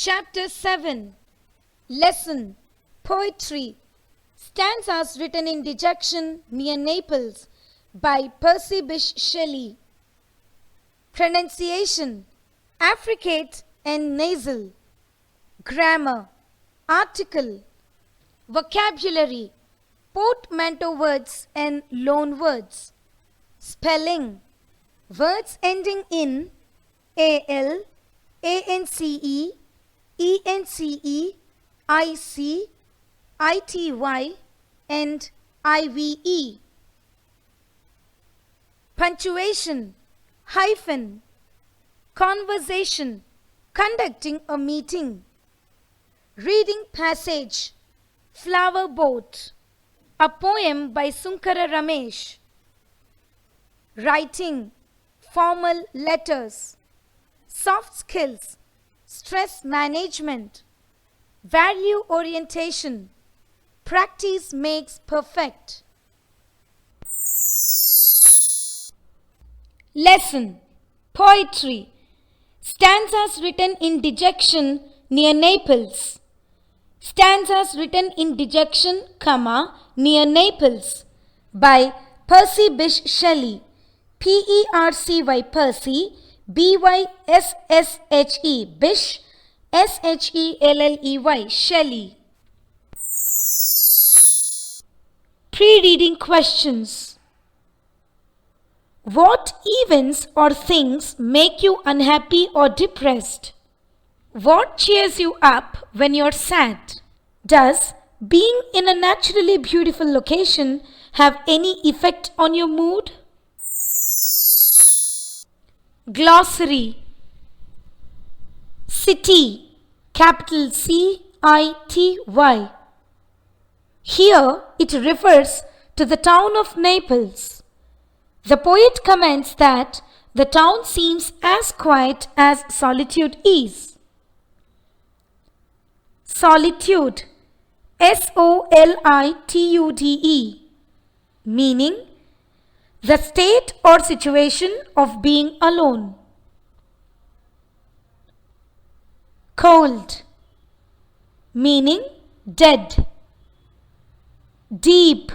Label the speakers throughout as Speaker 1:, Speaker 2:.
Speaker 1: Chapter 7 Lesson Poetry Stanzas written in dejection near Naples by Percy Bysshe Shelley. Pronunciation Affricate and nasal. Grammar Article Vocabulary Portmanteau words and loan words. Spelling Words ending in al, ance, ence, ic, ity and ive. Punctuation hyphen. Conversation conducting a meeting. Reading passage Flower Boat, a poem by Sunkara Ramesh. Writing formal letters. Soft skills stress management. Value orientation practice makes perfect. Lesson Poetry Stanzas written in dejection near Naples. Stanzas written in dejection, near Naples by Percy Bysshe Shelley. P-E-R-C-Y Percy, B-Y-S-S-H-E, Bysshe, S-H-E-L-L-E-Y, Shelley. Pre-reading questions. What events or things make you unhappy or depressed? What cheers you up when you're sad? Does being in a naturally beautiful location have any effect on your mood? Glossary City, capital C-I-T-Y. Here it refers to the town of Naples. The poet comments that the town seems as quiet as solitude is. Solitude, S-O-L-I-T-U-D-E, meaning the state or situation of being alone. Cold, meaning dead. Deep,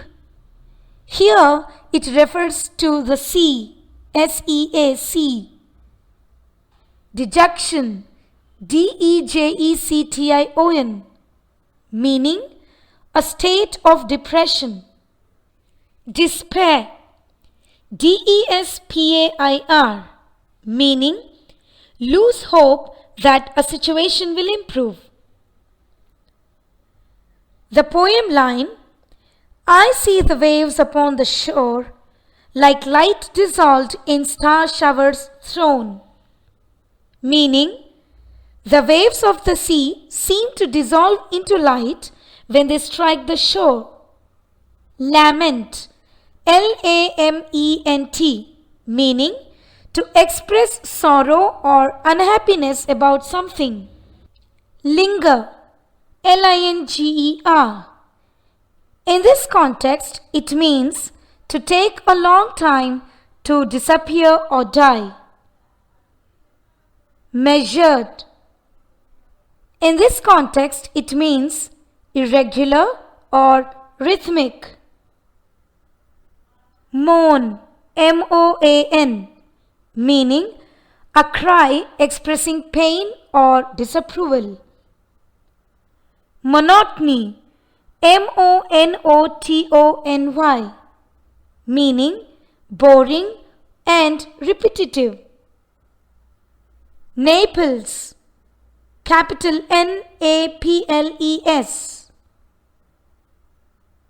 Speaker 1: here it refers to the sea, S-E-A-C. Dejection, D-E-J-E-C-T-I-O-N, meaning a state of depression. Despair, D-E-S-P-A-I-R, meaning lose hope that a situation will improve. The poem line, I see the waves upon the shore, like light dissolved in star showers thrown, meaning the waves of the sea seem to dissolve into light when they strike the shore. Lament, L-A-M-E-N-T, meaning to express sorrow or unhappiness about something. Linger, L-I-N-G-E-R. In this context, it means to take a long time to disappear or die. Measured. In this context, it means irregular or rhythmic. Moan, M-O-A-N, meaning a cry expressing pain or disapproval. Monotony, M-O-N-O-T-O-N-Y, meaning boring and repetitive. Naples, capital N-A-P-L-E-S,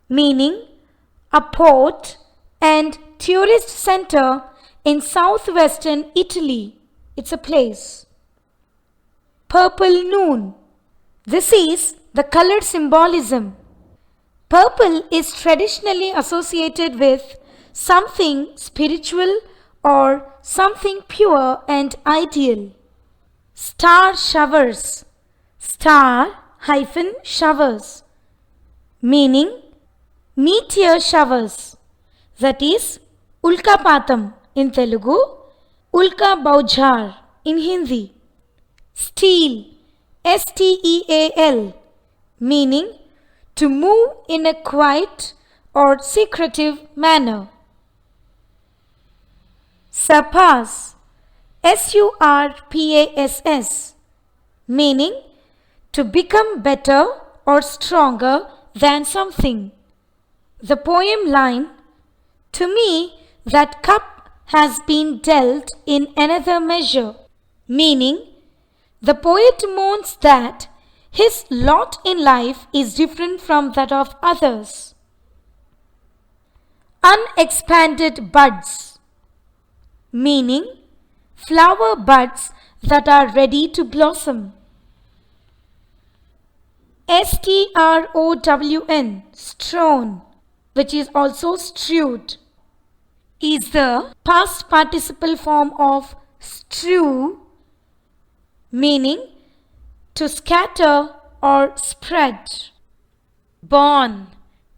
Speaker 1: meaning a port and tourist center in southwestern Italy. It's a place. Purple noon. This is the color symbolism. Purple is traditionally associated with something spiritual or something pure and ideal. Star showers. Star-showers, meaning meteor showers. That is Ulkapatam in Telugu, Ulka Baujar in Hindi. Steel, steal, meaning to move in a quiet or secretive manner. Surpass, surpass, meaning to become better or stronger than something. The poem line, "To me that cup has been dealt in another measure," meaning the poet mourns that his lot in life is different from that of others. Unexpanded buds, meaning flower buds that are ready to blossom. STROWN, strown, which is also strewed, is the past participle form of strew, meaning to scatter or spread. Born,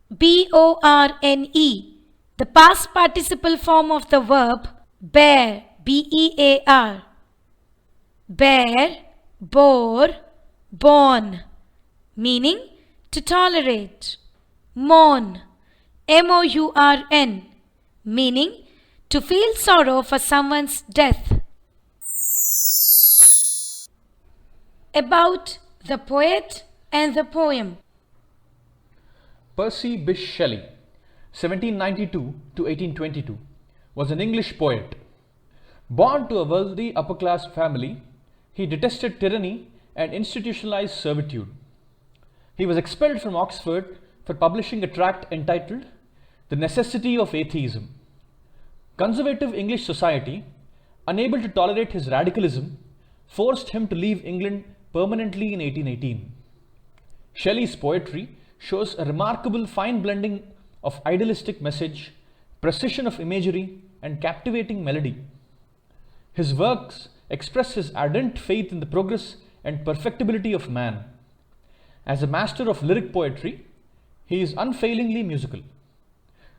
Speaker 1: BORNE, the past participle form of the verb bear, BEAR. Bear, bore, born, meaning to tolerate. Mourn, MOURN, meaning to feel sorrow for someone's death. About the poet and the poem.
Speaker 2: Percy Bysshe Shelley, 1792 to 1822, was an English poet. Born to a wealthy upper-class family, he detested tyranny and institutionalized servitude. He was expelled from Oxford for publishing a tract entitled "The Necessity of Atheism." Conservative English society, unable to tolerate his radicalism, forced him to leave England permanently in 1818. Shelley's poetry shows a remarkable fine blending of idealistic message, precision of imagery, and captivating melody. His works express his ardent faith in the progress and perfectibility of man. As a master of lyric poetry, he is unfailingly musical.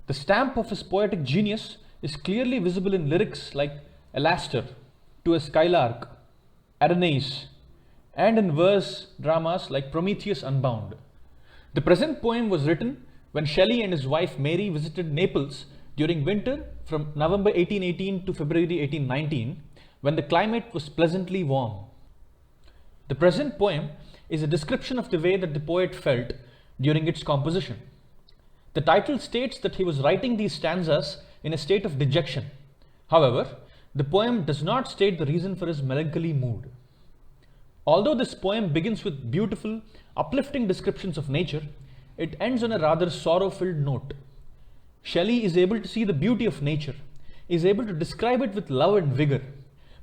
Speaker 2: The stamp of his poetic genius is clearly visible in lyrics like Alaster, To a Skylark, Adonais, and in verse dramas like Prometheus Unbound. The present poem was written when Shelley and his wife Mary visited Naples during winter from November 1818 to February 1819, when the climate was pleasantly warm. The present poem is a description of the way that the poet felt during its composition. The title states that he was writing these stanzas in a state of dejection. However, the poem does not state the reason for his melancholy mood. Although this poem begins with beautiful, uplifting descriptions of nature, it ends on a rather sorrow-filled note. Shelley is able to see the beauty of nature, is able to describe it with love and vigor,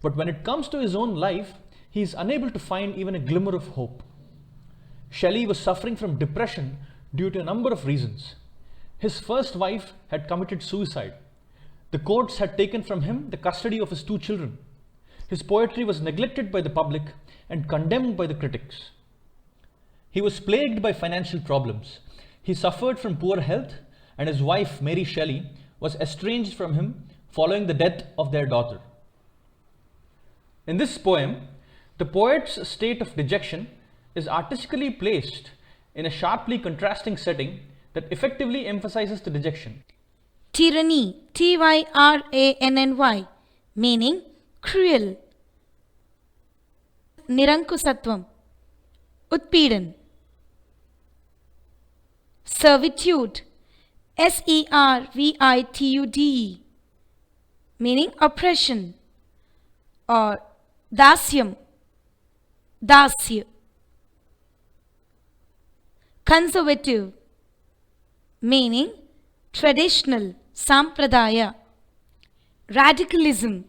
Speaker 2: but when it comes to his own life, he is unable to find even a glimmer of hope. Shelley was suffering from depression due to a number of reasons. His first wife had committed suicide. The courts had taken from him the custody of his 2 children. His poetry was neglected by the public and condemned by the critics. He was plagued by financial problems. He suffered from poor health, and his wife, Mary Shelley, was estranged from him following the death of their daughter. In this poem, the poet's state of dejection is artistically placed in a sharply contrasting setting that effectively emphasizes the dejection.
Speaker 1: Tyranny, Tyranny, meaning cruel. Nirankusatvam, Utpedan. Servitude, Servitude, meaning oppression, or dasyam, dasya. Conservative, meaning traditional, sampradaya. Radicalism,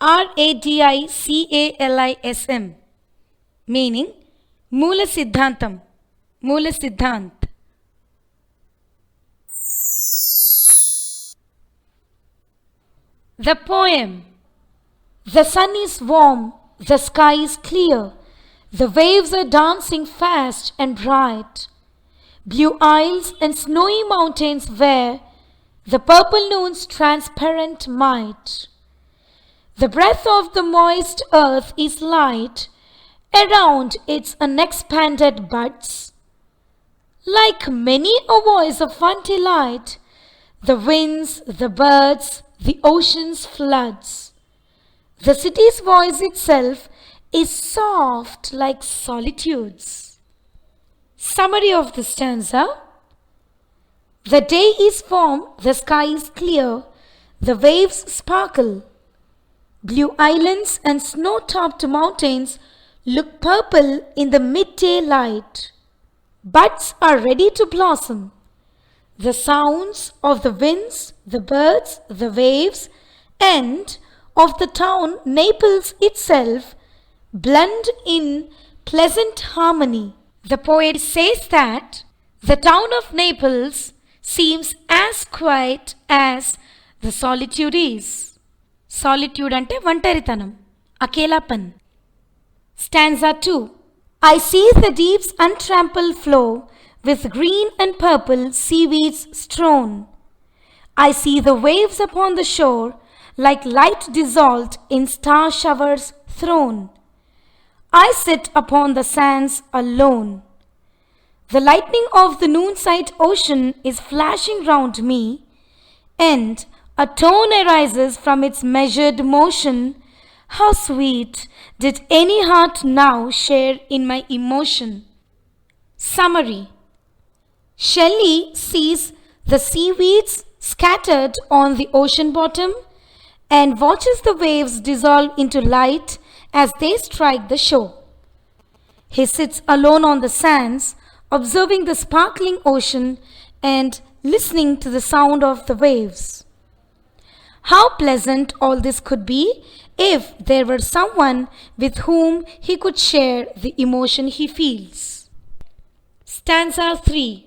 Speaker 1: Radicalism, meaning Moola Siddhantam, Moola Siddhant. The poem. The sun is warm, the sky is clear, the waves are dancing fast and bright. Blue isles and snowy mountains wear the purple noon's transparent might. The breath of the moist earth is light, Around its unexpanded buds, like many a voice of one delight, the winds, the birds, the ocean's floods. The city's voice itself is soft like solitude's. Summary of the stanza. The day is warm, the sky is clear, the waves sparkle. Blue islands and snow-topped mountains look purple in the midday light. Buds are ready to blossom. The sounds of the winds, the birds, the waves, and of the town Naples itself blend in pleasant harmony. The poet says that the town of Naples seems as quiet as the solitude is. Solitude ante ఒంటరితనం, అకేలాపన్. Stanza 2. I see the deep's untrampled flow with green and purple seaweeds strewn. I see the waves upon the shore like light dissolved in star showers thrown. I sit upon the sands alone. The lightning of the noonside ocean is flashing round me, and a tone arises from its measured motion. How sweet did any heart now share in my emotion. Summary. Shelley sees the seaweeds scattered on the ocean bottom and watches the waves dissolve into light as they strike the shore. He sits alone on the sands, observing the sparkling ocean and listening to the sound of the waves. How pleasant all this could be if there were someone with whom he could share the emotion he feels. Stanza 3.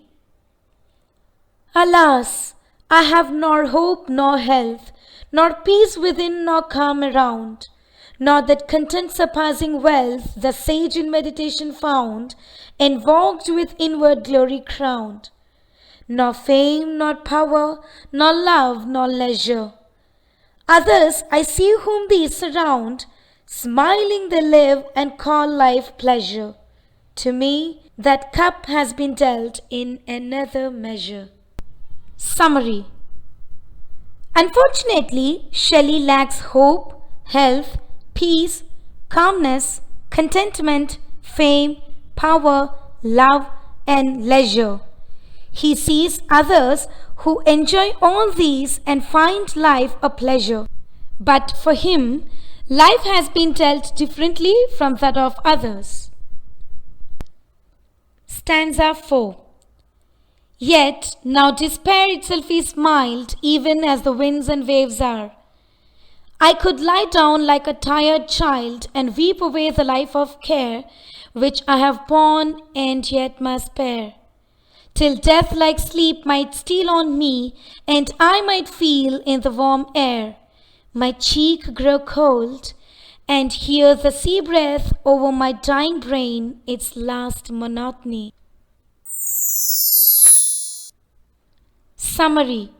Speaker 1: Alas, I have nor hope nor health, nor peace within nor calm around, nor that content surpassing wealth the sage in meditation found and walked with inward glory crowned, nor fame nor power, nor love nor leisure. Others I see whom these surround, smiling they live and call life pleasure. To me that cup has been dealt in another measure. Summary. Unfortunately, Shelley lacks hope, health, peace, calmness, contentment, fame, power, love, and leisure. He sees others who enjoy all these and find life a pleasure. But for him, life has been dealt differently from that of others. Stanza 4. Yet now despair itself is mild, even as the winds and waves are. I could lie down like a tired child and weep away the life of care which I have borne and yet must bear, till death like sleep might steal on me, and I might feel in the warm air my cheek grow cold, and hear the sea breath over my dying brain its last monotony. Summary.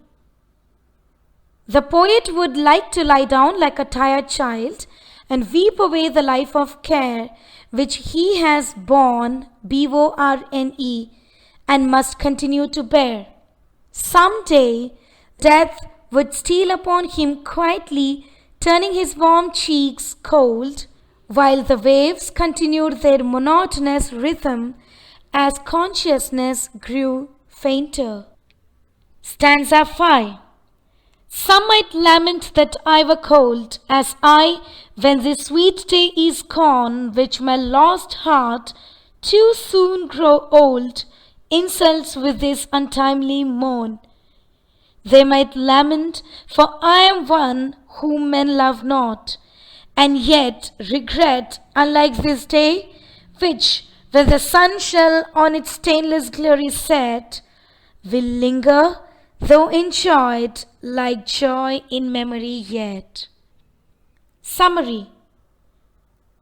Speaker 1: The poet would like to lie down like a tired child and weep away the life of care which he has borne, B-O-R-N-E, and must continue to bear. Some day, death would steal upon him quietly, turning his warm cheeks cold, while the waves continued their monotonous rhythm as consciousness grew fainter. Stanza 5. Some might lament that I were cold, as I, when this sweet day is gone, which my lost heart too soon grow old, insults with this untimely moan. They might lament, for I am one whom men love not, and yet regret, unlike this day, which, when the sun shall on its stainless glory set, will linger, though enjoyed, like joy in memory yet. Summary.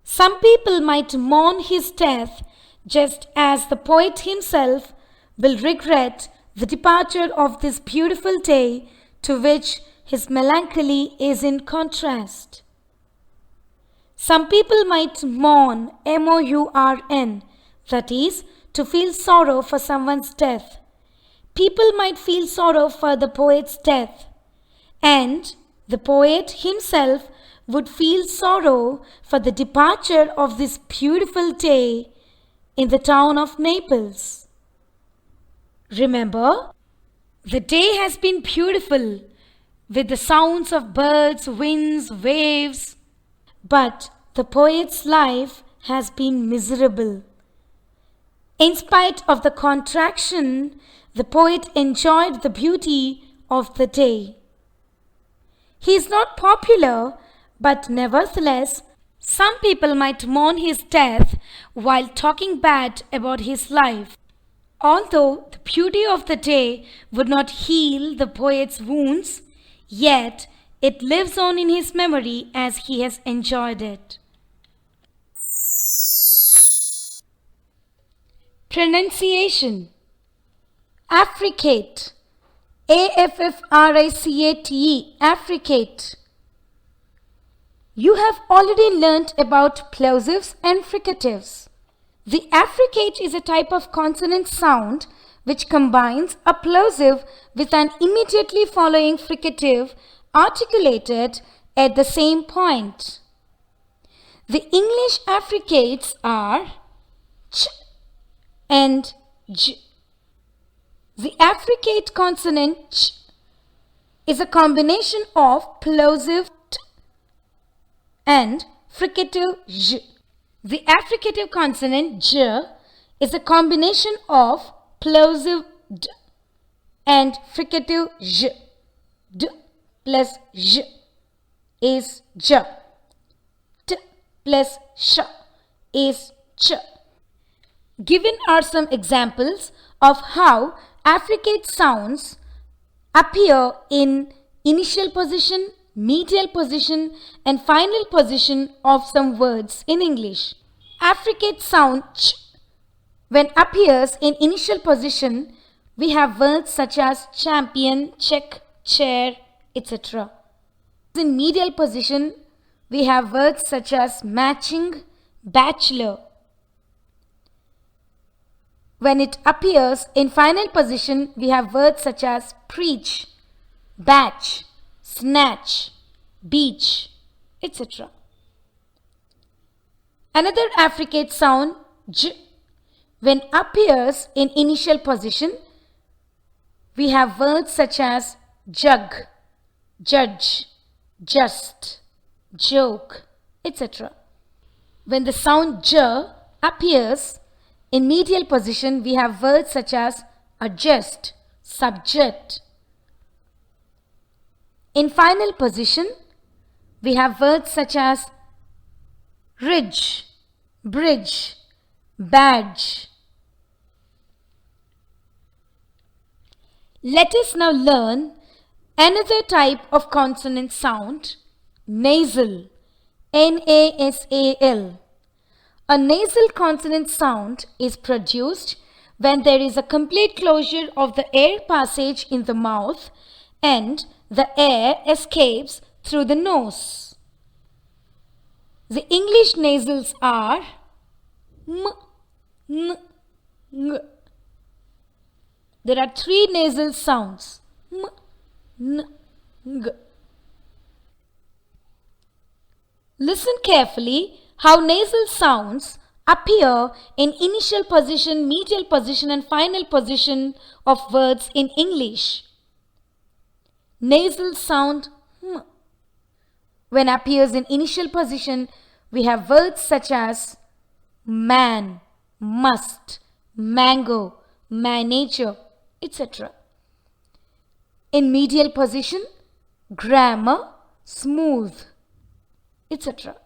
Speaker 1: Some people might mourn his death, just as the poet himself will regret the departure of this beautiful day to which his melancholy is in contrast. Some people might mourn, mourn, that is, to feel sorrow for someone's death. People might feel sorrow for the poet's death, and the poet himself would feel sorrow for the departure of this beautiful day in the town of Naples. Remember, the day has been beautiful with the sounds of birds, winds, waves, but the poet's life has been miserable. In spite of the contraction, the poet enjoyed the beauty of the day. He is not popular, but nevertheless, some people might mourn his death while talking bad about his life. Although the beauty of the day would not heal the poet's wounds, yet it lives on in his memory as he has enjoyed it. Pronunciation. Affricate. A-F-F-R-I-C-A-T-E. Affricate. You have already learnt about plosives and fricatives. The affricate is a type of consonant sound which combines a plosive with an immediately following fricative articulated at the same point. The English affricates are ch and j. The affricate consonant ch is a combination of plosive t and fricative j. The affricative consonant j is a combination of plosive d and fricative j. D plus j is j. T plus sh is ch. Given are some examples of how affricate sounds appear in initial position, medial position and final position of some words in English. Affricate sound ch, when appears in initial position, we have words such as champion, check, chair, etc. In medial position, we have words such as matching, bachelor. When it appears in final position, we have words such as preach, batch, snatch, beach, etc. Another affricate sound j, when appears in initial position, we have words such as jug, judge, just, joke, etc. When the sound j appears in medial position, we have words such as adjust, subject. In final position, we have words such as ridge, bridge, badge. Let us now learn another type of consonant sound, nasal, N-A-S-A-L. A nasal consonant sound is produced when there is a complete closure of the air passage in the mouth and the air escapes through the nose. The English nasals are m, n, ng. There are three nasal sounds, m, n, ng. Listen carefully how nasal sounds appear in initial position, medial position and final position of words in English. Nasal sound m. When appears in initial position, we have words such as man, must, mango, manager, etc. In medial position, grammar, smooth, etc.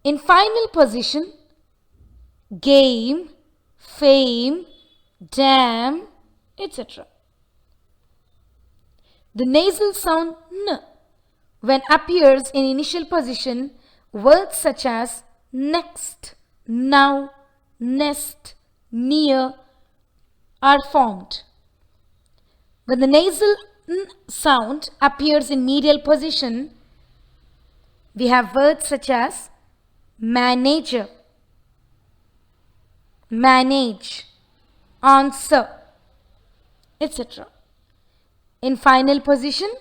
Speaker 1: In final position, game, fame, damn, etc. The nasal sound n, when appears in initial position, words such as next, now, nest, near are formed. When the nasal n sound appears in medial position, We have words such as manager, manage, answer, etc. In final position,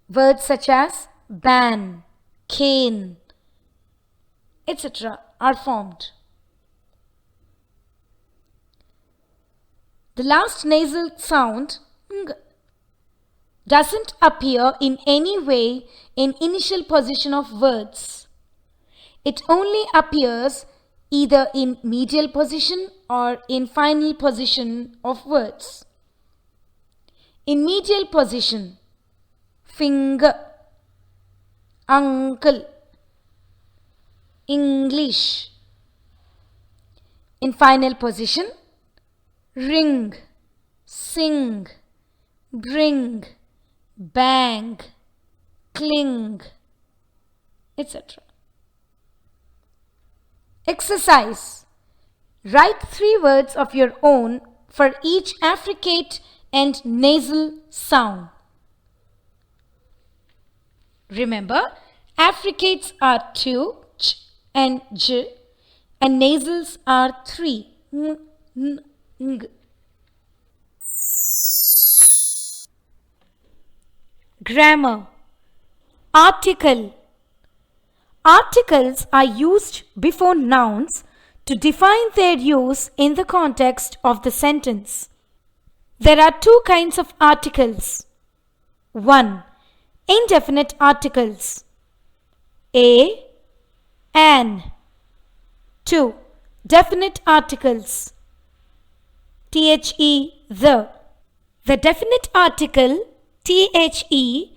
Speaker 1: words such as ban, cane, etc. are formed. The last nasal sound ng doesn't appear in any way in initial position of words. It only appears either in medial position or in final position of words. In medial position, finger, uncle, English. In final position, ring, sing, bring, bang, cling, etc. Exercise. Write 3 words of your own for each affricate and nasal sound. Remember, affricates are 2, ch and j, and nasals are 3, n, n, ng. Grammar. Article. Articles are used before nouns to define their use in the context of the sentence. There are 2 kinds of articles. 1. Indefinite articles. A, an. 2. Definite articles. The. The definite article the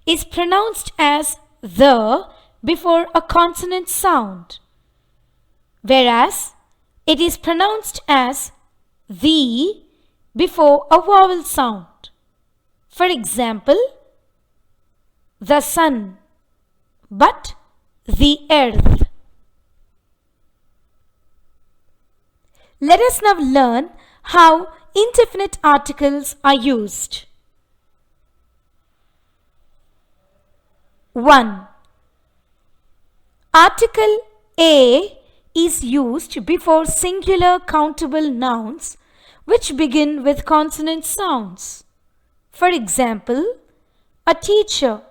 Speaker 1: is pronounced as the before a consonant sound, whereas it is pronounced as the before a vowel sound. For example, the sun, but the earth. Let us now learn how indefinite articles are used. 1. Article A is used before singular countable nouns which begin with consonant sounds. For example, a teacher,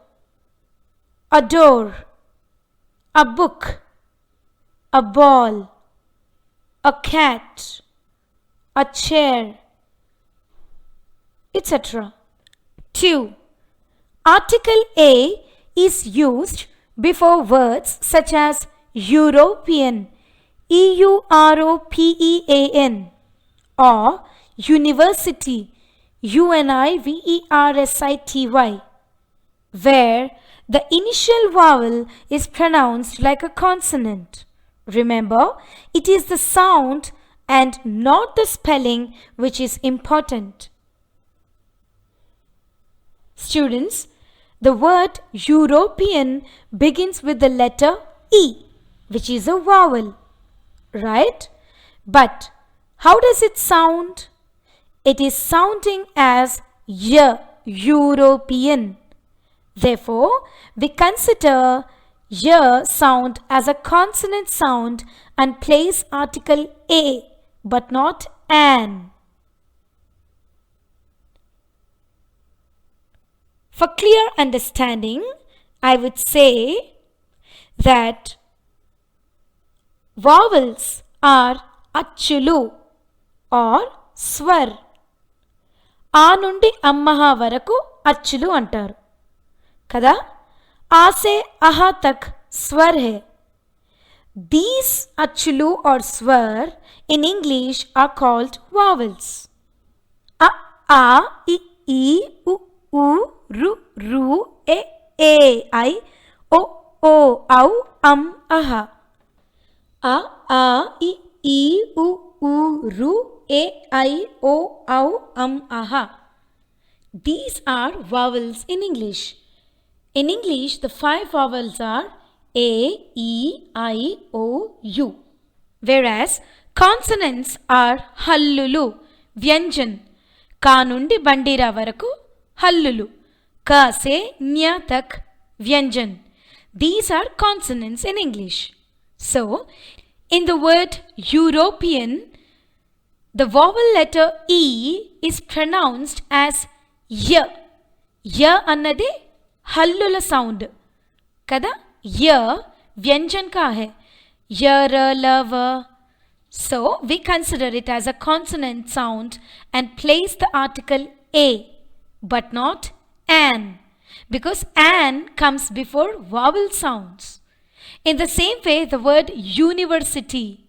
Speaker 1: a door, a book, a ball, a cat, a chair, etc. 2. Article A is used before words such as European, European, or university, university, where the initial vowel is pronounced like a consonant. Remember, it is the sound and not the spelling which is important. Students, the word European begins with the letter E, which is a vowel, right? But how does it sound? It is sounding as Y, European. Therefore, we consider Y sound as a consonant sound and place article A, but not an. For clear understanding, I would say that vowels are achulu or swar. A nundi ammaha varaku achulu antaru. Kada? A se aha tak swar hai. These achulu or swar in English are called vowels. A, I, u, ru, e, I, o, au, aha. A, I, u, ru, e, I, o, au, aha. These are vowels in English. In English, the 5 vowels are A, E, I, O, U. Whereas consonants are hallulu, vyanjan. Ka nundi bandira varaku hallulu. Ka se nya tak Vyanjan. These are consonants in English. So, in the word European, the vowel letter E is pronounced as Y. Y annade hallula sound. Kada? Y Vyanjan ka hai. Y, R, L, V. So, we consider it as a consonant sound and place the article A, but not an, because an comes before vowel sounds. In the same way, the word university.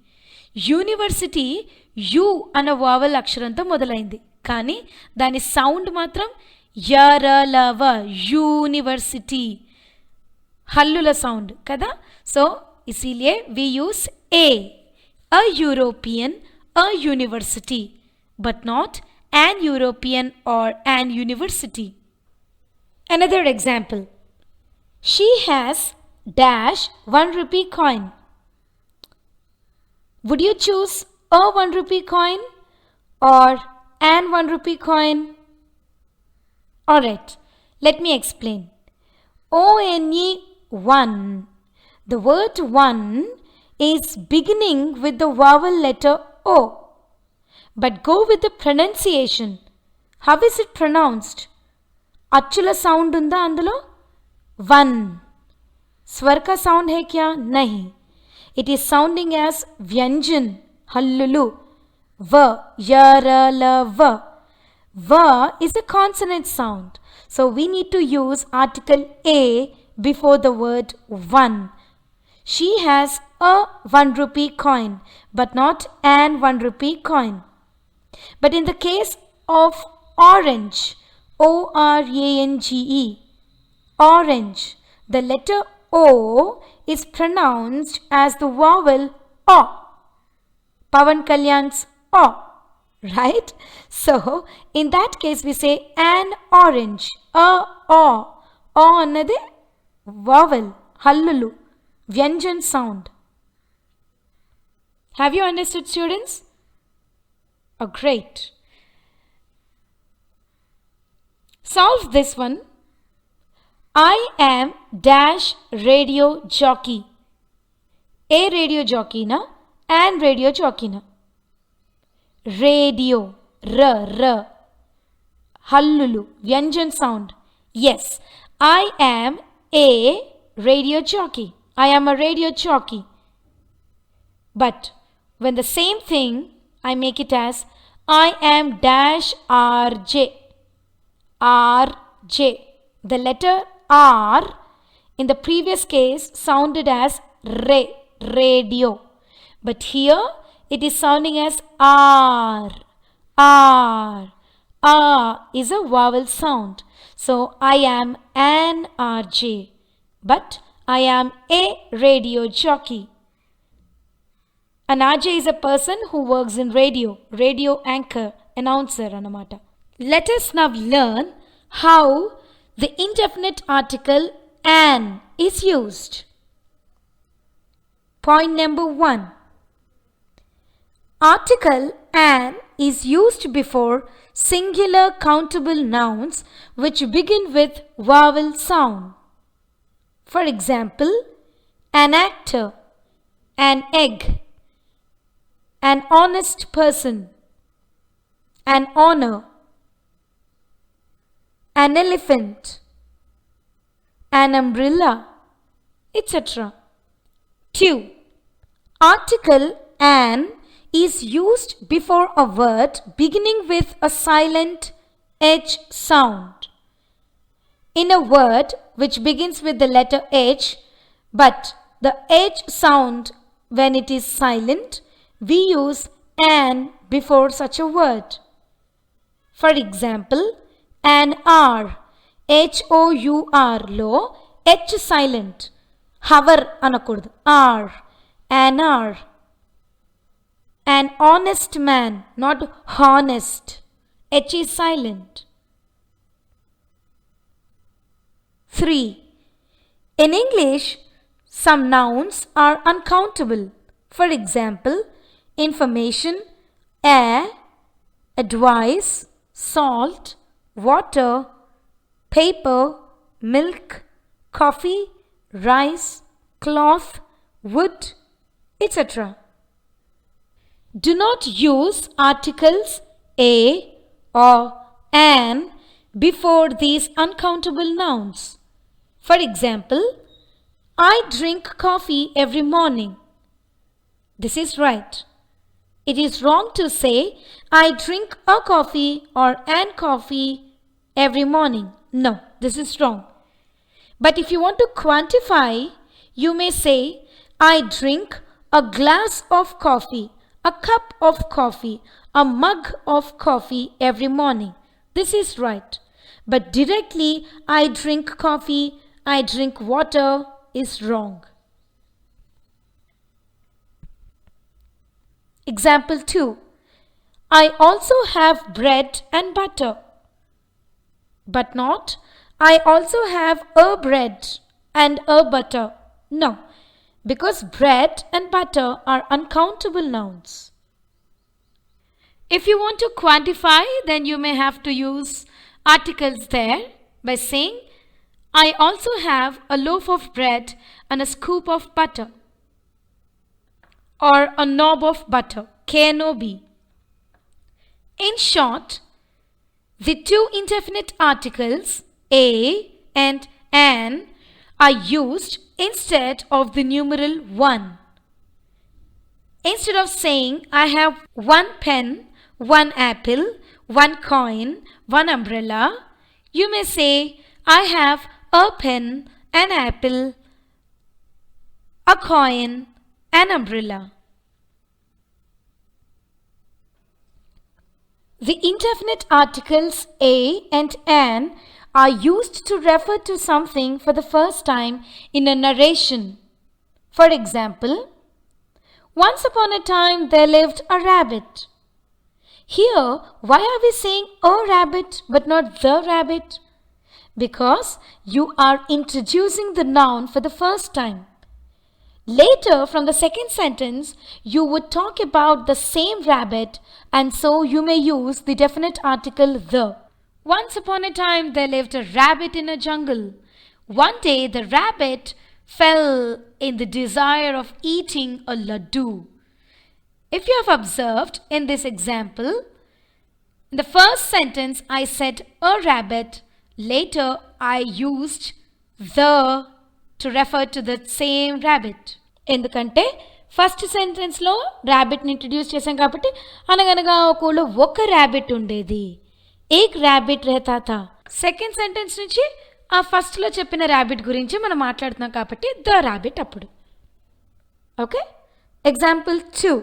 Speaker 1: University, U ana vowel aksharanta modalaindi. Kani, dani sound matram yara lava, university. Hallula sound. Kada? So, isiliye we use A European, a university, but not an European or an university. Another example. She has dash 1 rupee coin. Would you choose a 1 rupee coin or an 1 rupee coin? Alright, let me explain. O-N-E, one. The word one is beginning with the vowel letter O. But go with the pronunciation. How is it pronounced? Achula sound unda andulo? One. Svar ka sound hai kya? Nahi. It is sounding as Vyanjan, Hallulu. V, Yara, La, V. V is a consonant sound. So we need to use article A before the word one. She has a 1 rupee coin, but not an 1 rupee coin. But in the case of orange, O-R-A-N-G-E, orange, the letter O is pronounced as the vowel O. Pavan Kalyan's O, right? So, in that case we say an orange, O annade vowel, hallulu, Vyanjan sound. Have you understood, students? Oh, great. Solve this one. I am dash radio jockey. A radio jockey na and radio jockey na. Radio, r, hallulu, Vyanjan sound. Yes, I am a radio jockey. I am a radio jockey. But when the same thing, I make it as I am dash RJ. RJ. The letter R in the previous case sounded as re, radio. But here it is sounding as R. R. R is a vowel sound. So I am an RJ. But I am a radio jockey. An RJ is a person who works in radio anchor, announcer anamata. Let us now learn how the indefinite article an is used. Point number 1. Article an is used before singular countable nouns which begin with vowel sound. For example, an actor, an egg, an honest person, an honor, an elephant, an umbrella, etc. 2. Article an is used before a word beginning with a silent H sound. In a word which begins with the letter H, but the H sound when it is silent, we use an before such a word. For example, an hour, H-O-U-R lo, H silent, hour anakurdu, hour, an hour. An honest man, not honest, H is silent. 3. In English, some nouns are uncountable. For example, information, air, advice, salt, water, paper, milk, coffee, rice, cloth, wood, etc. Do not use articles a or an before these uncountable nouns. For example, I drink coffee every morning. This is right. It is wrong to say I drink a coffee or an coffee every morning. No, this is wrong. But if you want to quantify, you may say I drink a glass of coffee, a cup of coffee, a mug of coffee every morning. This is right. But directly I drink coffee, I drink water is wrong. Example 2. I also have bread and butter. But not, I also have a bread and a butter. No, because bread and butter are uncountable nouns. If you want to quantify, then you may have to use articles there by saying, I also have a loaf of bread and a scoop of butter. Or a knob of butter, K-N-O-B. In short, the two indefinite articles a and an are used instead of the numeral 1. Instead of saying I have one pen, one apple, one coin, one umbrella, you may say I have a pen, an apple, a coin, an umbrella. The indefinite articles a and an are used to refer to something for the first time in a narration. For example, once upon a time there lived a rabbit. Here, why are we saying a rabbit but not the rabbit? Because you are introducing the noun for the first time. Later, from the second sentence, you would talk about the same rabbit, and so you may use the definite article the. Once upon a time there lived a rabbit in a jungle. One day the rabbit fell in the desire of eating a laddu. If you have observed in this example, in the first sentence I said a rabbit, later I used the to refer to the same rabbit. ఎందుకంటే first సెంటెన్స్లో ర్యాబిట్ని introduce చేశాం కాబట్టి అనగనగా ఒక ఊళ్ళో ఒక rabbit ఉండేది. ఏక్ rabbit రెహతా థా. Second sentence నుంచి ఆ ఫస్ట్లో చెప్పిన ర్యాబిట్ గురించి మనం మాట్లాడుతున్నాం కాబట్టి ద ర్యాబిట్ అప్పుడు. Okay. Example 2.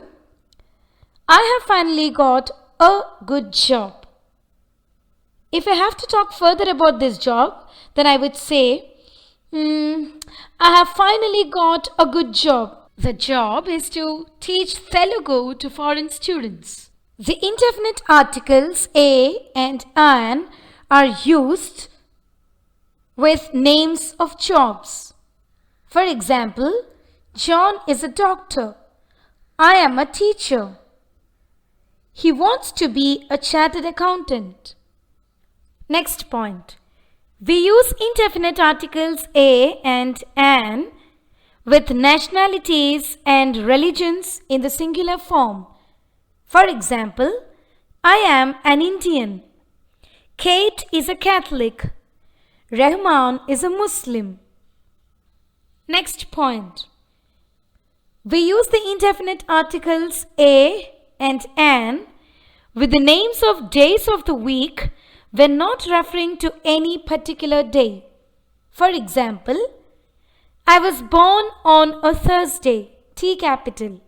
Speaker 1: I have finally got a good job. If I have to talk further about this job, then I would say, I have finally got a good job. The job is to teach Telugu to foreign students. The indefinite articles a and an are used with names of jobs. For example, John is a doctor. I am a teacher. He wants to be a chartered accountant. Next point. We use indefinite articles a and an with nationalities and religions in the singular form. For example, I am an Indian. Kate is a Catholic. Rahman is a Muslim. Next point. We use the indefinite articles a and an with the names of days of the week when not referring to any particular day. For example, I was born on a Thursday, T capital.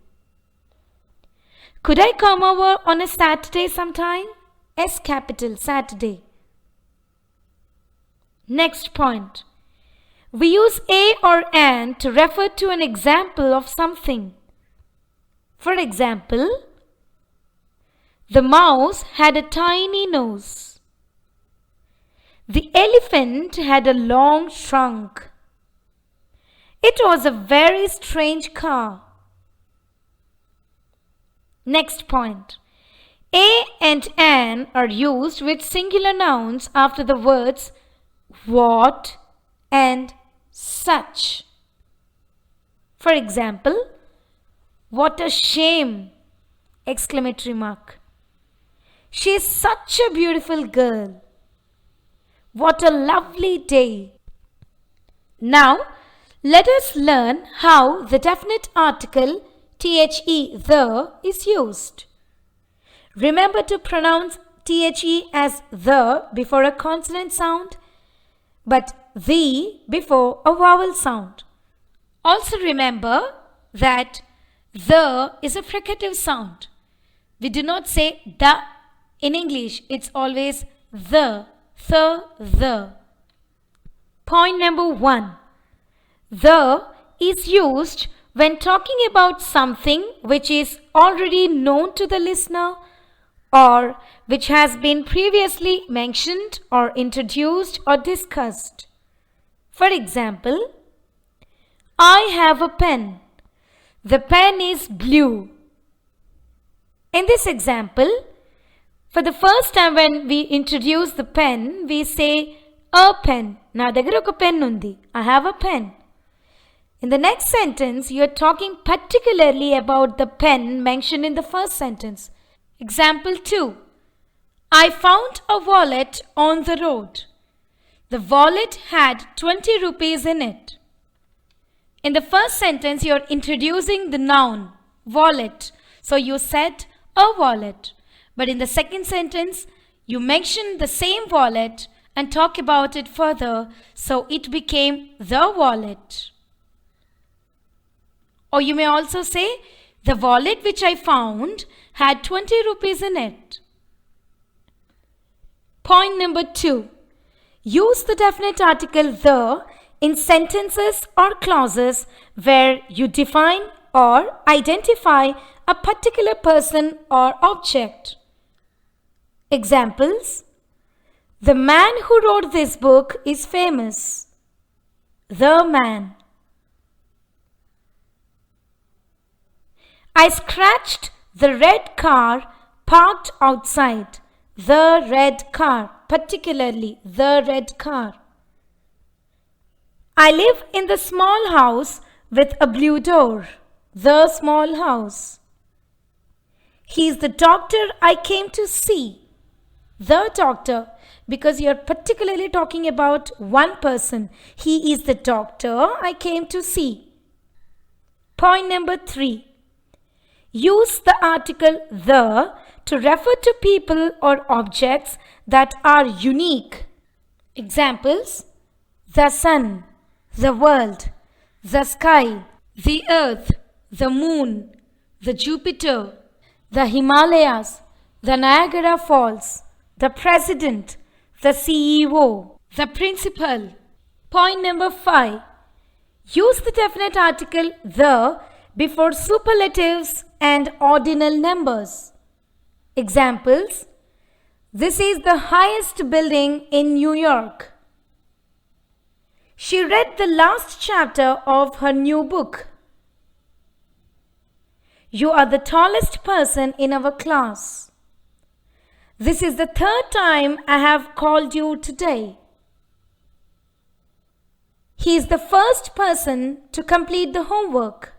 Speaker 1: Could I come over on a Saturday sometime? S capital, Saturday. Next point. We use a or an to refer to an example of something. For example, the mouse had a tiny nose. The elephant had a long trunk. It was a very strange car. Next point. A and an are used with singular nouns after the words what and such. For example, what a shame! Exclamatory mark. She is such a beautiful girl. What a lovely day. Now, let us learn how the definite article the is used. Remember to pronounce the as the before a consonant sound, but the before a vowel sound. Also remember that the is a fricative sound. We do not say the in English, it's always the. Point number 1. The is used when talking about something which is already known to the listener or which has been previously mentioned or introduced or discussed. For example, I have a pen. The pen is blue. In this example, for the first time when we introduce the pen, we say a pen. Na daggara oka pen undi. I have a pen. In the next sentence, you are talking particularly about the pen mentioned in the first sentence. Example 2. I found a wallet on the road. The wallet had 20 rupees in it. In the first sentence, you are introducing the noun wallet. So you said a wallet. But in the second sentence, you mention the same wallet and talk about it further. So it became the wallet. Or you may also say, the wallet which I found had 20 rupees in it. Point number 2. Use the definite article the in sentences or clauses where you define or identify a particular person or object. Examples: the man who wrote this book is famous. The man. I scratched the red car parked outside. The red car, particularly the red car. I live in the small house with a blue door. The small house. He is the doctor I came to see. The doctor, because you are particularly talking about one person. He is the doctor I came to see. Point number 3. Use the article the to refer to people or objects that are unique. Examples: the sun, the world, the sky, the earth, the moon, the Jupiter, the Himalayas, the Niagara Falls, the president, the CEO, the principal. Point number 5. Use the definite article the before superlatives and ordinal numbers. Examples: this is the highest building in New York. She read the last chapter of her new book. You are the tallest person in our class. This is the third time I have called you today. He is the first person to complete the homework.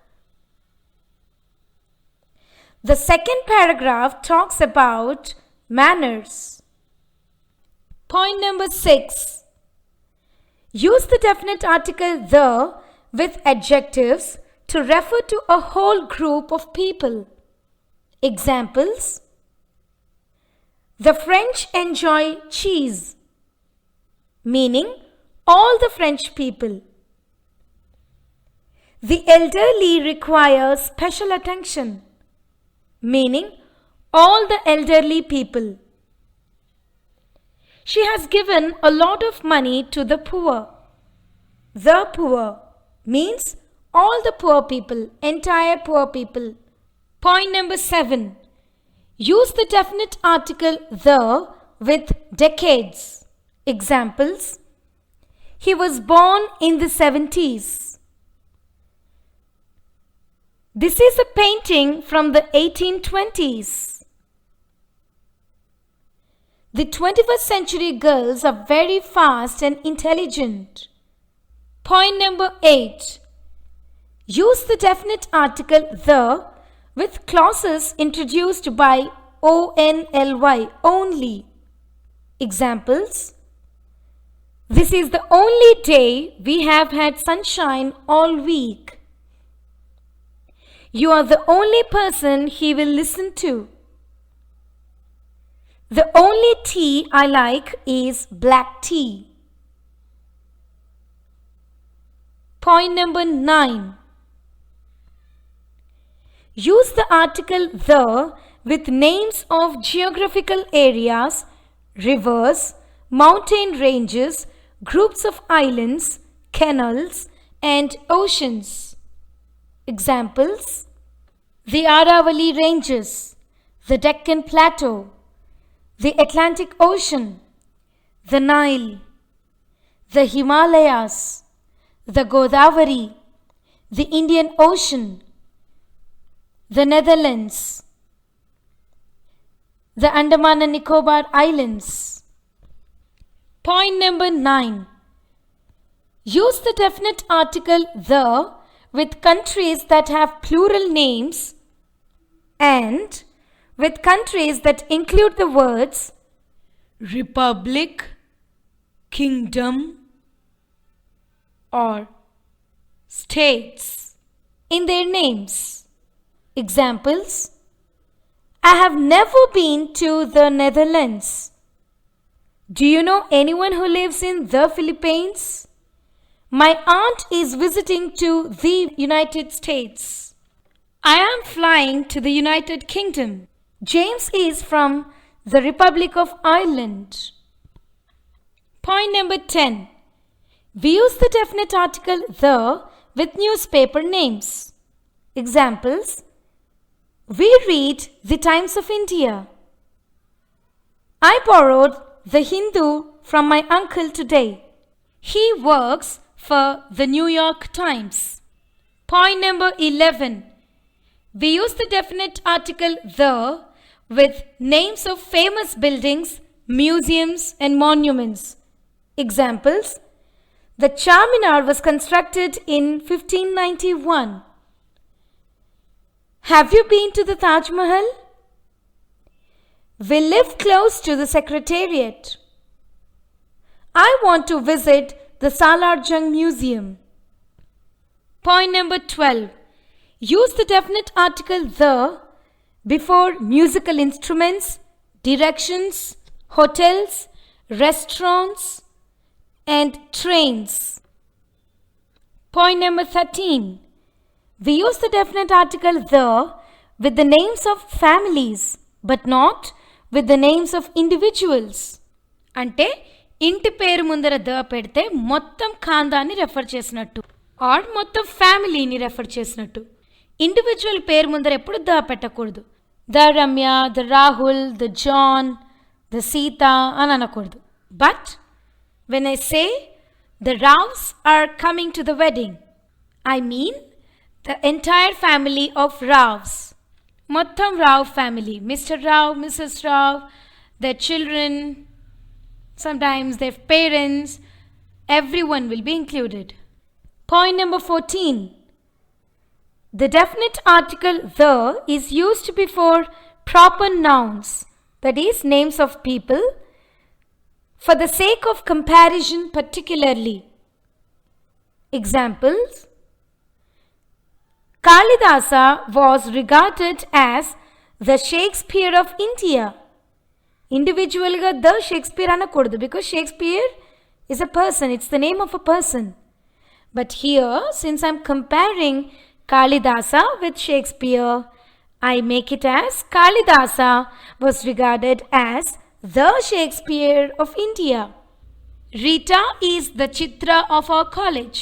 Speaker 1: The second paragraph talks about manners. Point number 6. Use the definite article the with adjectives to refer to a whole group of people. Examples: the French enjoy cheese, meaning all the French people. The elderly require special attention, meaning all the elderly people. She has given a lot of money to the poor. The poor means all the poor people, entire poor people. Point number 7. Use the definite article the with decades. Examples: he was born in the 70s. This is a painting from the 1820s. The 21st century girls are very fast and intelligent. Point number 8. Use the definite article the with clauses introduced by only, only. Examples: this is the only day we have had sunshine all week. You are the only person he will listen to. The only tea I like is black tea. Point number 9. Use the article the with names of geographical areas, rivers, mountain ranges, groups of islands, canals, and oceans. Examples: the Aravalli Ranges, the Deccan Plateau, the Atlantic Ocean, the Nile, the Himalayas, the Godavari, the Indian Ocean, the Netherlands, the Andaman and Nicobar Islands. Point number 9. Use the definite article the with countries that have plural names and with countries that include the words republic, kingdom, or states in their names. Examples: I have never been to the Netherlands. Do you know anyone who lives in the Philippines? My aunt is visiting to the United States. I am flying to the United Kingdom. James is from the Republic of Ireland. Point number 10. We use the definite article the with newspaper names. Examples: we read the Times of India. I borrowed the Hindu from my uncle today. He works for the New York Times. Point number 11. We use the definite article the with names of famous buildings, museums, and monuments. Examples: the Charminar was constructed in 1591. Have you been to the Taj Mahal? We live close to the Secretariat. I want to visit the Salar Jung Museum. Point number 12. Use the definite article the before musical instruments, directions, hotels, restaurants, and trains. Point number 13. We use the definite article the with the names of families but not with the names of individuals. అంటే ఇంటి పేరు ముందర the పెడితే మొత్తం ఖాందాన్ని refer చేసినట్టు are మొత్తం ఫ్యామిలీని refer చేసినట్టు. ఇండివిజువల్ పేరు ముందర ఎప్పుడు ద పెట్టకూడదు. The Ramya, the Rahul, the John, the Sita అని అనకూడదు. But when I say the Raos are coming to the wedding, I mean the entire family of Ravs. Mottam Rao family. Mr. Rao, Mrs. Rao, their children, sometimes their parents, everyone will be included. Point number 14. The definite article the is used before proper nouns, that is, names of people, for the sake of comparison particularly. Examples: Kalidasa was regarded as the Shakespeare of India. Individual ga the Shakespeare anakodu because Shakespeare is a person, it's the name of a person. But here, since I'm comparing Kalidasa with Shakespeare, I make it as Kalidasa was regarded as the Shakespeare of India. Rita is the Chitra of our college.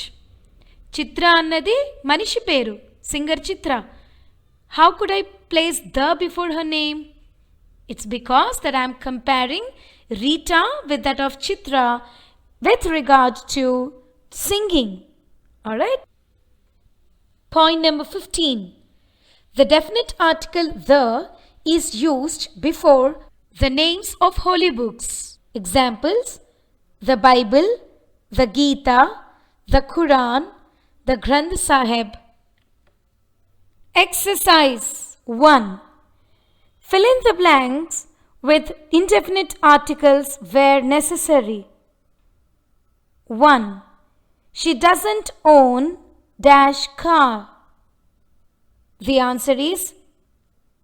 Speaker 1: Chitra annadi manishi peru. Singer Chitra. How could I place the before her name? It's because that I am comparing Rita with that of Chitra with regard to singing. Alright? Point number 15. The definite article the is used before the names of holy books. Examples: the Bible, the Gita, the Quran, the Granth Sahib. Exercise 1. Fill in the blanks with indefinite articles where necessary. 1. She doesn't own dash car. The answer is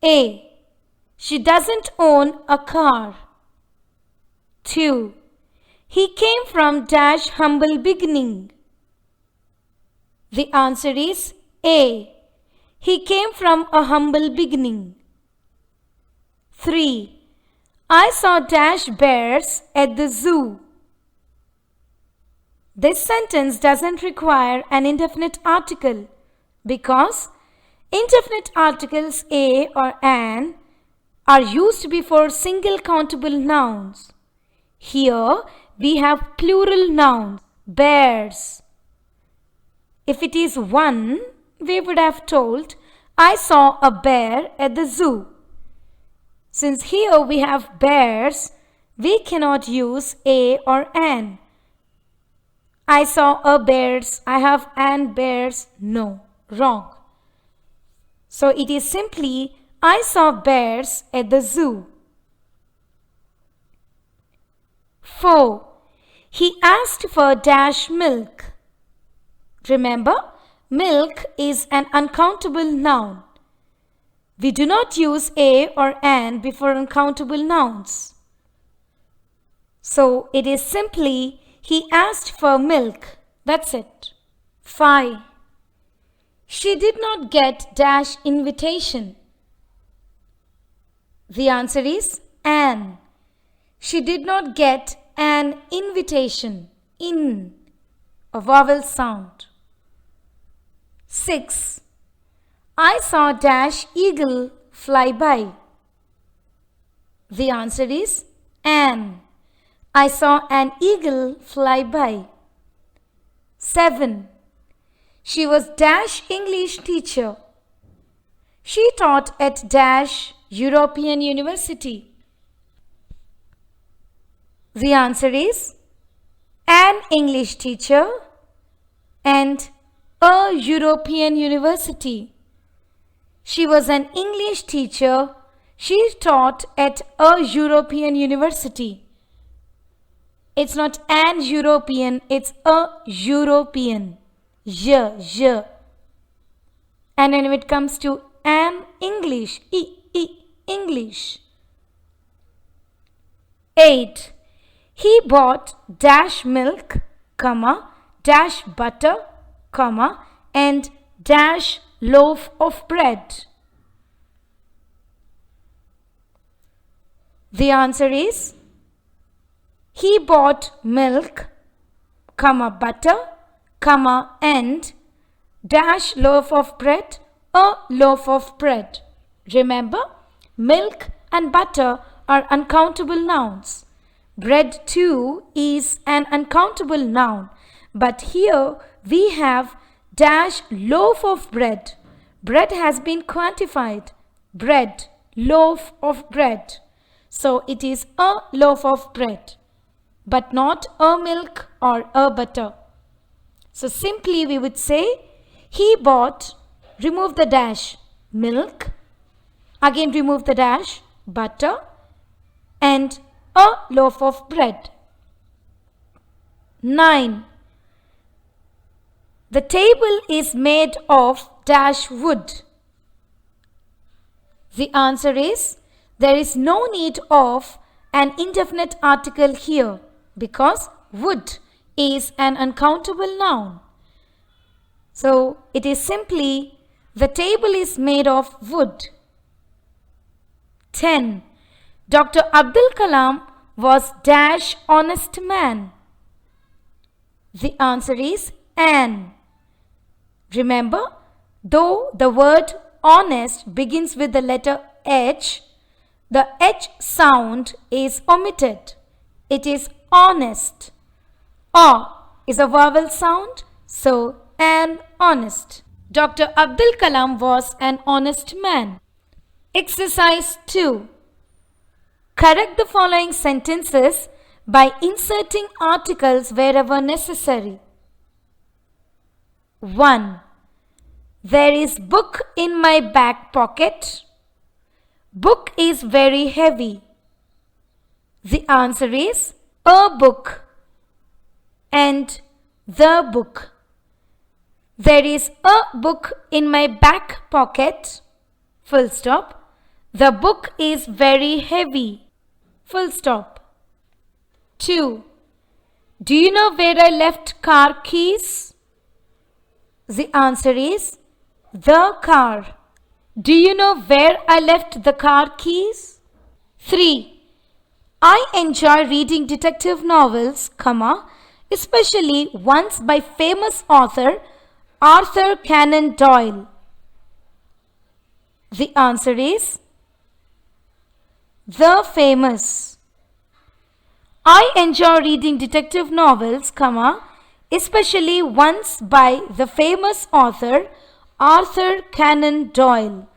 Speaker 1: A. She doesn't own a car. 2. He came from dash humble beginning. The answer is A. He came from a humble beginning. 3. I saw dash bears at the zoo. This sentence doesn't require an indefinite article because indefinite articles a or an are used before single countable nouns. Here we have plural nouns, bears. If it is one, we would have told, I saw a bear at the zoo. Since here we have bears, we cannot use a or an. I saw a bears, I have an bears. No, wrong. So it is simply, I saw bears at the zoo. 4. He asked for dash milk. Remember, milk is an uncountable noun. We do not use a or an before uncountable nouns. So it is simply, he asked for milk. That's it. 5. She did not get dash invitation. The answer is an. She did not get an invitation. In, a vowel sound. 6. I saw dash eagle fly by. The answer is an. I saw an eagle fly by. 7. She was dash English teacher. She taught at dash European University. The answer is an English teacher and a European university. She was an English teacher. She taught at a European university. It's not an European, it's a European. Je. And when it comes to an English, English. 8. He bought dash milk, comma, dash butter, comma, and dash loaf of bread. The answer is, he bought milk, comma, butter, comma, and dash loaf of bread, a loaf of bread. Remember, milk and butter are uncountable nouns. Bread too is an uncountable noun, but here we have dash loaf of bread. Bread has been quantified. Bread, loaf of bread. So it is a loaf of bread, but not a milk or a butter. So simply we would say, he bought, remove the dash, milk, again remove the dash, butter, and a loaf of bread. 9. The table is made of dash wood. The answer is, there is no need of an indefinite article here because wood is an uncountable noun. So it is simply, the table is made of wood. 10. Dr. Abdul Kalam was dash honest man. The answer is an. Remember, though the word honest begins with the letter H, the H sound is omitted. It is honest. Is a vowel sound, so an honest. Dr. Abdul Kalam was an honest man. Exercise 2. Correct the following sentences by inserting articles wherever necessary. 1. There is book in my back pocket. Book is very heavy. The answer is a book and the book. There is a book in my back pocket. Full stop. The book is very heavy. Full stop. 2. Do you know where I left car keys? The answer is the car. Do you know where I left the car keys? 3. I enjoy reading detective novels, especially ones by famous author Arthur Conan Doyle. The answer is the famous. I enjoy reading detective novels, especially ones by the famous author Arthur Conan Doyle.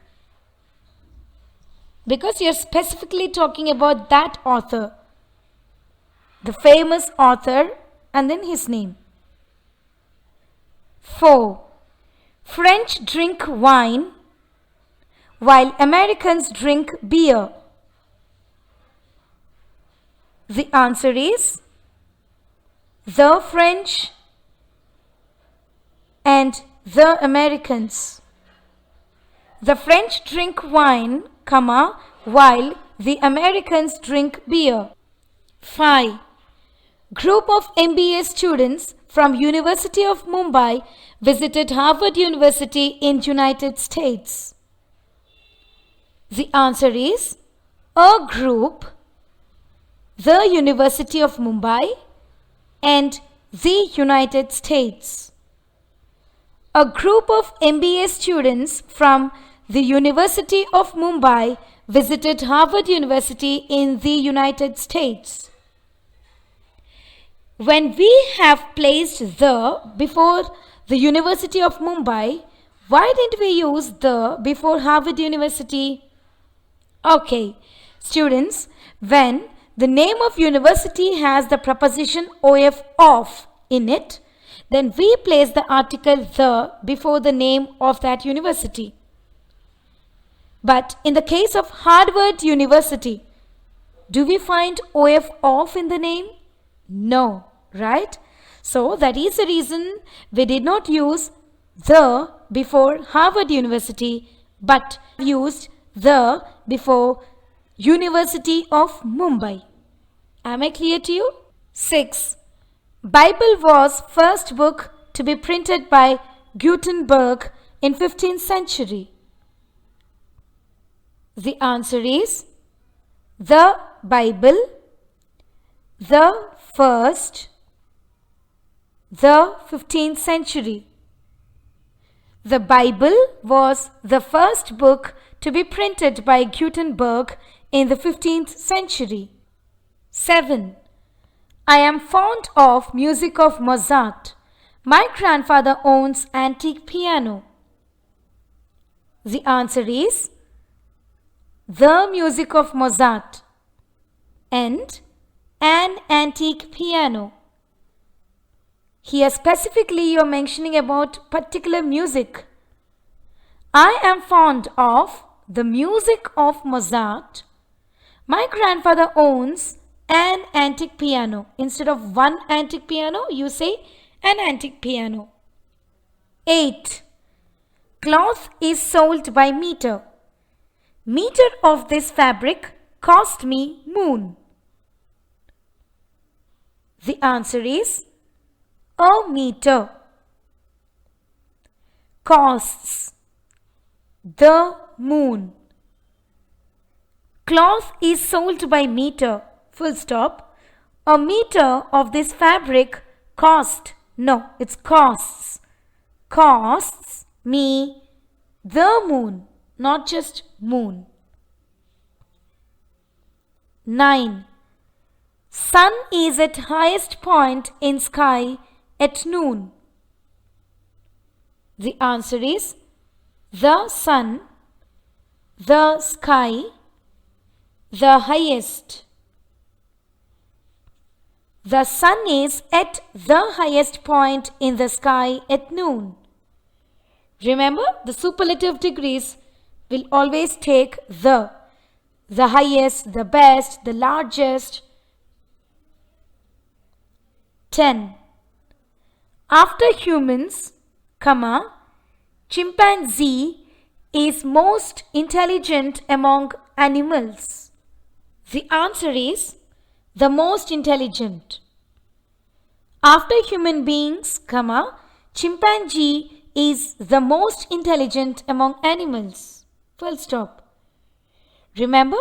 Speaker 1: Because you're specifically talking about that author, the famous author, and then his name. 4. French drink wine while Americans drink beer. The answer is the French and the Americans. The French drink wine, while the Americans drink beer. 5. Group of MBA students from University of Mumbai visited Harvard University in United States. The answer is a group, the University of Mumbai and the United States. A group of MBA students from the University of Mumbai visited Harvard University in the United States. When we have placed the before the University of Mumbai, why didn't we use the before Harvard University? Okay, students, when the name of university has the preposition of in it, then we place the article the before the name of that university. But in the case of Harvard University, do we find of in the name? No, right? So that is the reason we did not use the before Harvard University, but used the before University of Mumbai. Am I clear to you? 6. Bible was first book to be printed by Gutenberg in 15th century. The answer is the Bible, the first, the 15th century. The Bible was the first book to be printed by Gutenberg in the 15th century. 7. I am fond of music of Mozart. My grandfather owns antique piano. The answer is the music of Mozart and an antique piano. Here specifically you are mentioning about particular music. I am fond of the music of Mozart. My grandfather owns an antique piano. Instead of one antique piano, you say an antique piano. 8. Cloth is sold by meter. Meter of this fabric cost me moon. The answer is a meter. Costs the moon. Cloth is sold by meter. Full stop. A meter of this fabric costs me the moon, not just moon. 9. Sun is at highest point in sky at noon. The answer is the sun, the sky, the highest. The sun is at the highest point in the sky at noon. Remember, the superlative degrees will always take the highest, the best, the largest. 10. After humans, comma, chimpanzee is most intelligent among animals. The answer is the most intelligent. After human beings, comma, chimpanzee is the most intelligent among animals. Full stop. Remember,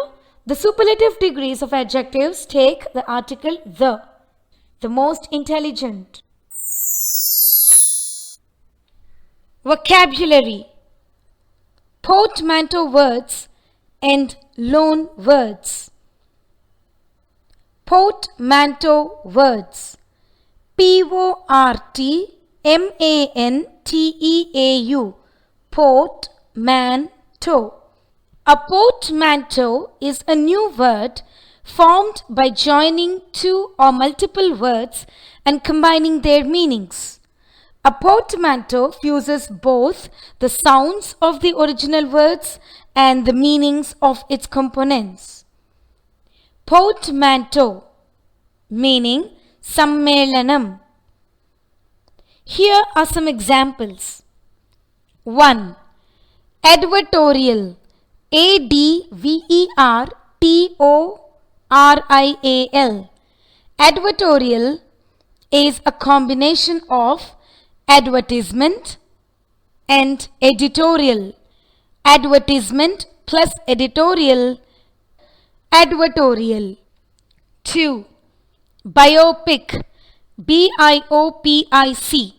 Speaker 1: the superlative degrees of adjectives take the article the most intelligent. Vocabulary. Portmanteau words and loan words. Portmanteau words. Portmanteau. Portmanteau. A portmanteau is a new word formed by joining two or multiple words and combining their meanings. A portmanteau fuses both the sounds of the original words and the meanings of its components. Portmanteau, meaning sammelanam. Here are some examples. 1. Advertorial. Advertorial. Advertorial is a combination of advertisement and editorial. Advertisement plus editorial. Advertorial. 2. Biopic. BIOPIC.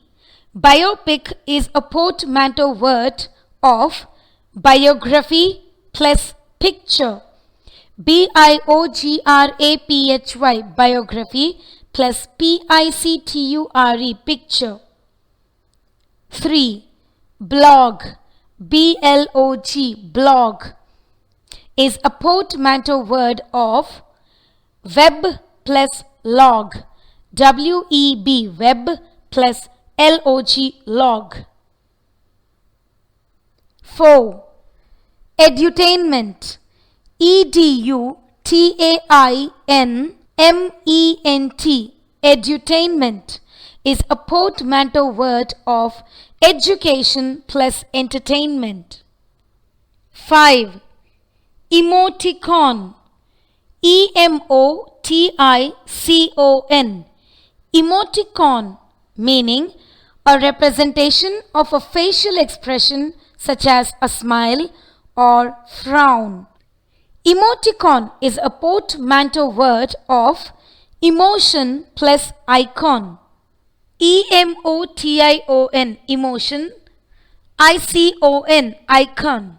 Speaker 1: Biopic is a portmanteau word of biography plus picture. BIOGRAPHY. Biography plus PICTURE. Picture. 3. Blog. BLOG. Blog is a portmanteau word of web plus log. WEB. Web plus LOG. Log. 4. Edutainment. EDUTAINMENT. Edutainment is a portmanteau word of education plus entertainment. 5. Emoticon. EMOTICON. Emoticon, meaning a representation of a facial expression such as a smile or frown. Emoticon is a portmanteau word of emotion plus icon. EMOTION. Emotion. ICON. Icon.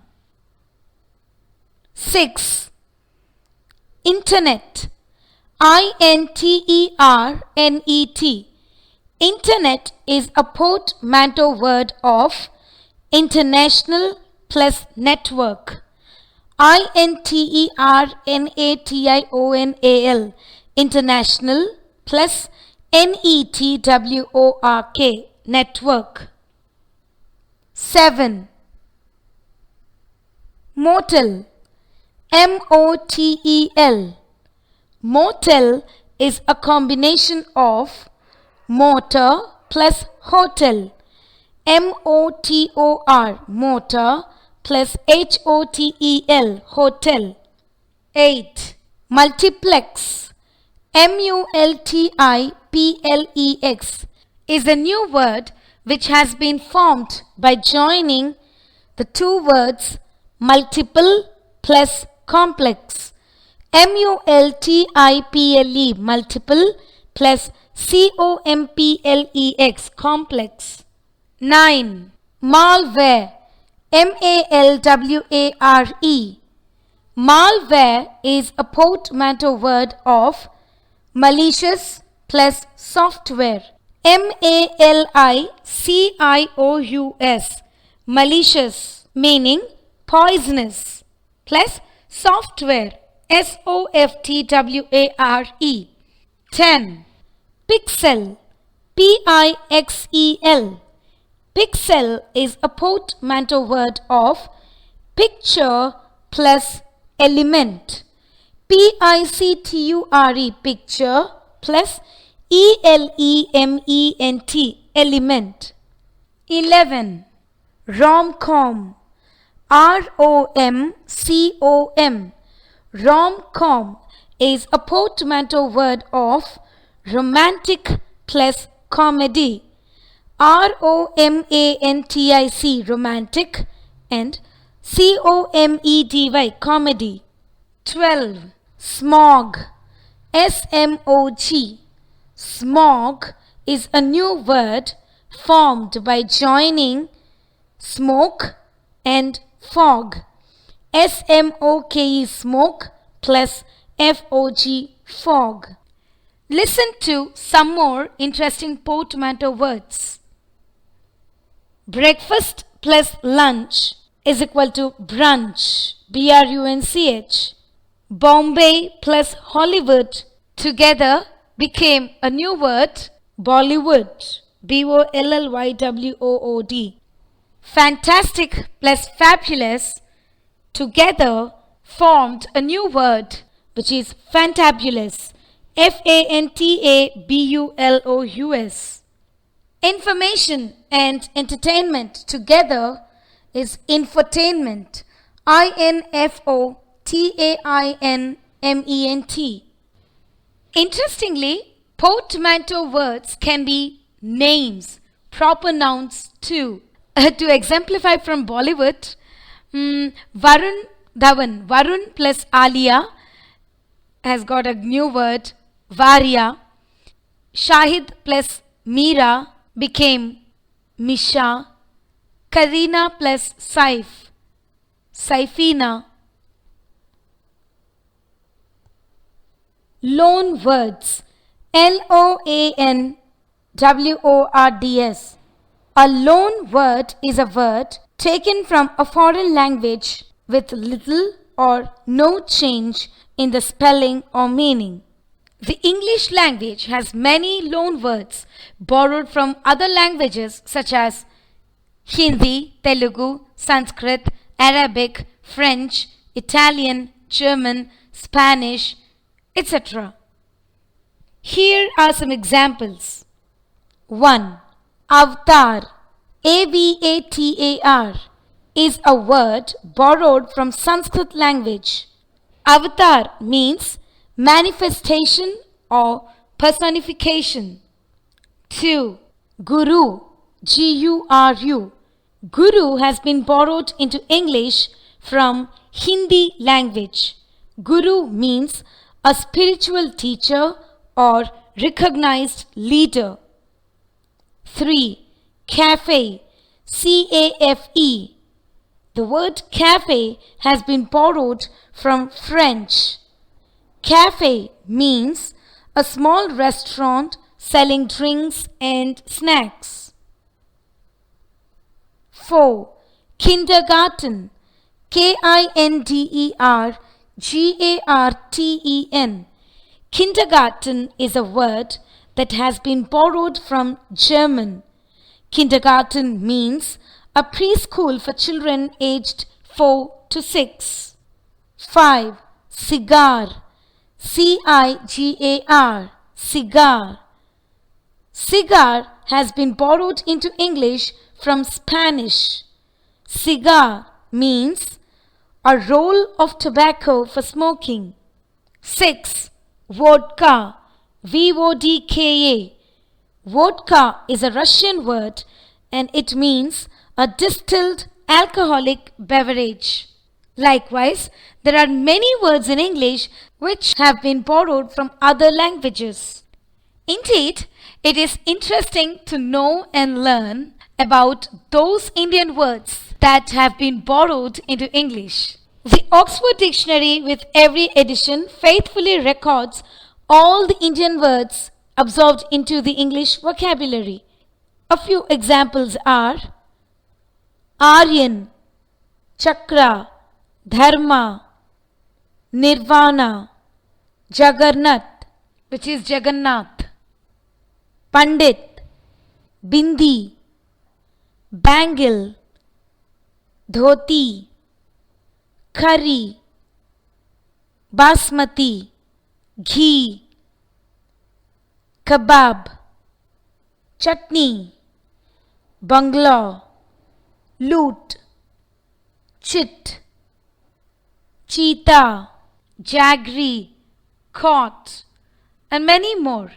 Speaker 1: 6. Internet. INTERNET. Internet is a portmanteau word of international plus network. INTERNATIONAL. International plus NETWORK. Network. 7. Motel. MOTEL. Motel is a combination of motor plus hotel. MOTOR. Motor plus HOTEL. Hotel. 8. Multiplex. MULTIPLEX is a new word which has been formed by joining the two words multiple plus complex. MULTIPLE. Multiple plus COMPLEX. Complex. 9. Malware. MALWARE. Malware is a portmanteau word of malicious plus software. MALICIOUS. Malicious, meaning poisonous, plus software. SOFTWARE. 10. Pixel. PIXEL. Pixel is a portmanteau word of picture plus element. Picture, picture plus element, element. 11. Rom-com, romcom. Rom-com is a portmanteau word of romantic plus comedy. romantic, romantic, and comedy, comedy. 12. Smog, smog. Smog is a new word formed by joining smoke and fog. smoke, smoke plus fog, fog. Listen to some more interesting portmanteau words. Breakfast plus lunch is equal to brunch, brunch. Bombay plus Hollywood together became a new word, Bollywood, bollywwood. Fantastic plus fabulous together formed a new word, which is fantabulous, fantabulous. Information and entertainment together is infotainment, infotainment. Interestingly, portmanteau words can be names, proper nouns too. To exemplify from Bollywood, Varun Dhawan, Varun plus Alia has got a new word, Varya. Shahid plus Meera became Misha. Karina plus Saif, Saifina. Loan words, loanwords. A loan word is a word taken from a foreign language with little or no change in the spelling or meaning. The English language has many loan words borrowed from other languages such as Hindi, Telugu, Sanskrit, Arabic, French, Italian, German, Spanish, etc. Here are some examples. 1. Avatar, avatar, is a word borrowed from Sanskrit language. Avatar means manifestation or personification. 2. Guru, Guru. Guru has been borrowed into English from Hindi language. Guru means a spiritual teacher or recognized leader. 3. Cafe, cafe. The word cafe has been borrowed from French. Cafe means a small restaurant selling drinks and snacks. 4. Kindergarten, kindergarten. Kindergarten is a word that has been borrowed from German. Kindergarten means a preschool for children aged 4 to 6. 5. Cigar, cigar. Cigar. Cigar has been borrowed into English from Spanish. Cigar means a roll of tobacco for smoking. 6. Vodka, vodka. Vodka is a Russian word and it means a distilled alcoholic beverage. Likewise, there are many words in English which have been borrowed from other languages. Indeed, it is interesting to know and learn about those Indian words that have been borrowed into English. The Oxford Dictionary with every edition faithfully records all the Indian words absorbed into the English vocabulary. A few examples are Aryan, Chakra, Dharma, Nirvana, Jagannath, which is Jagannath, Pandit, Bindi, bangle, dhoti, curry, basmati, ghee, kebab, chutney, bungalow, lute, chit, cheetah, jaggery, cot, and many more.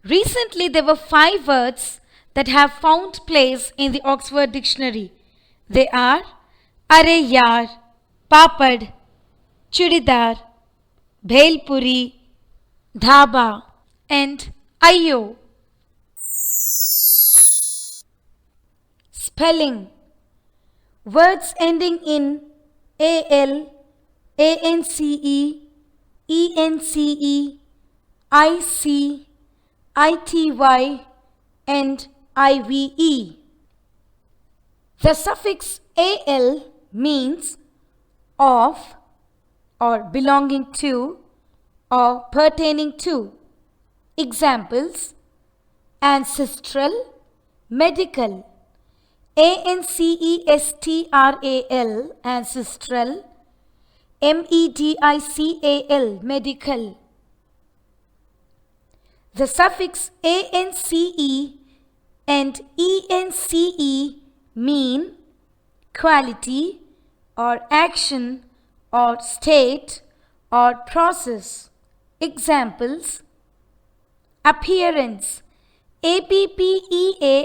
Speaker 1: Recently, there were 5 words that have found place in the Oxford Dictionary. They are Are Yaar, Papad, Chudidar, Bhelpuri, Dhaba, and Ayyo. Spelling. Words ending in AL, ANCE, ENCE, IC, ITY, and IVE. The suffix AL means of or belonging to or pertaining to. Examples: ancestral, medical. ANCESTRAL, ancestral. MEDICAL, medical. The suffix ANCE and ENCE mean quality or action or state or process. Examples: appearance, APPEARANCE,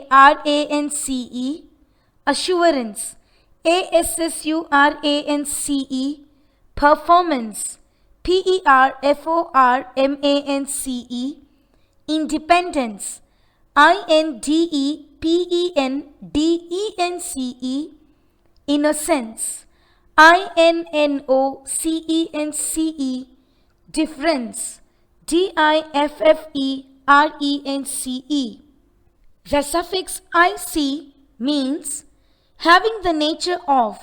Speaker 1: assurance, ASSURANCE, performance, PERFORMANCE, independence, INDEPENDENCE, innocence, INNOCENCE, difference, DIFFERENCE. The suffix IC means having the nature of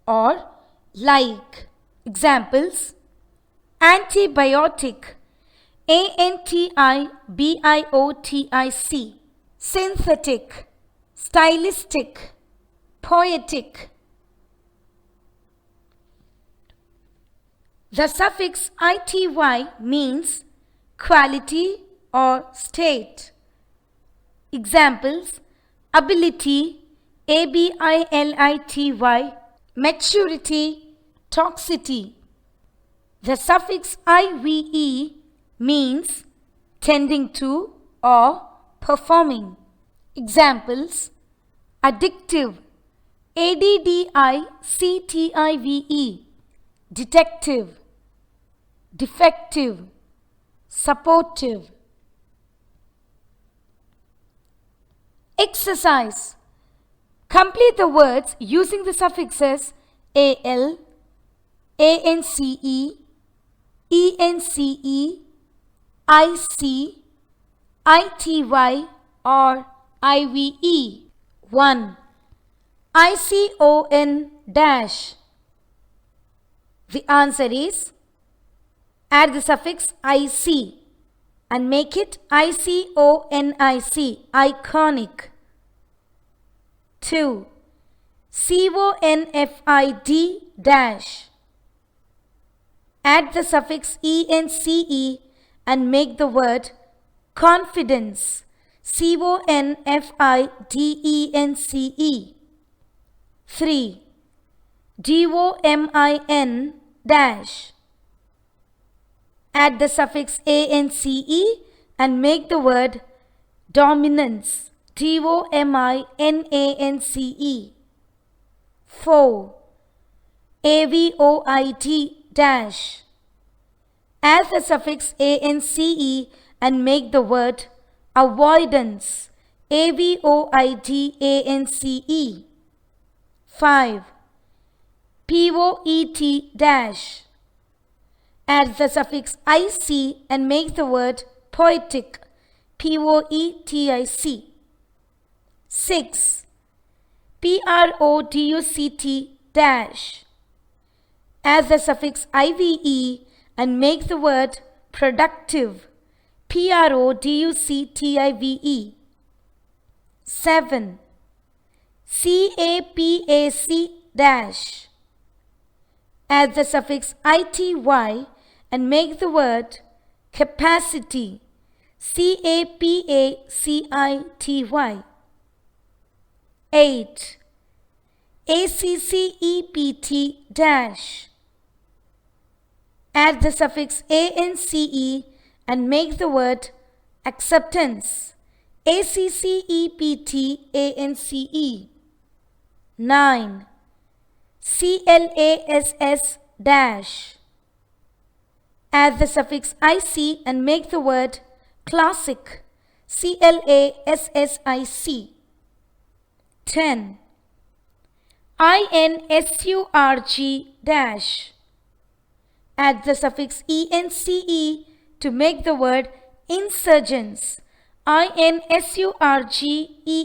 Speaker 1: or like. Examples: antibiotic, ANTIBIOTIC, synthetic, stylistic, poetic. The suffix ITY means quality or state. Examples: ability, ABILITY, maturity, toxicity. The suffix IVE means tending to or performing. Examples: addictive, ADDICTIVE, detective, defective, supportive. Exercise. Complete the words using the suffixes AL, ANCE, ENCE, IC, ITY, or IVE. 1. ICON dash. The answer is add the suffix IC and make it ICONIC, iconic. 2. CONFID dash. Add the suffix ENCE and make the word confidence, CONFIDENCE. 3. DOMIN dash. Add the suffix ANCE and make the word dominance, DOMINANCE. 4. AVOID dash. Add the suffix ANCE and make the word avoidance, AVOIDANCE. 5. POET dash. Add the suffix IC and make the word poetic, POETIC. 6. PRODUCT dash. Add the suffix IVE and make the word productive, PRODUCTIVE. 7. capac dash. Add the suffix ity and make the word capacity. capacity. 8. accept dash. Add the suffix ance and make the word acceptance. acceptance. 9. class dash. Add the suffix ic and make the word classic. classic. 10. insurg dash. Add the suffix ence to make the word insurgents.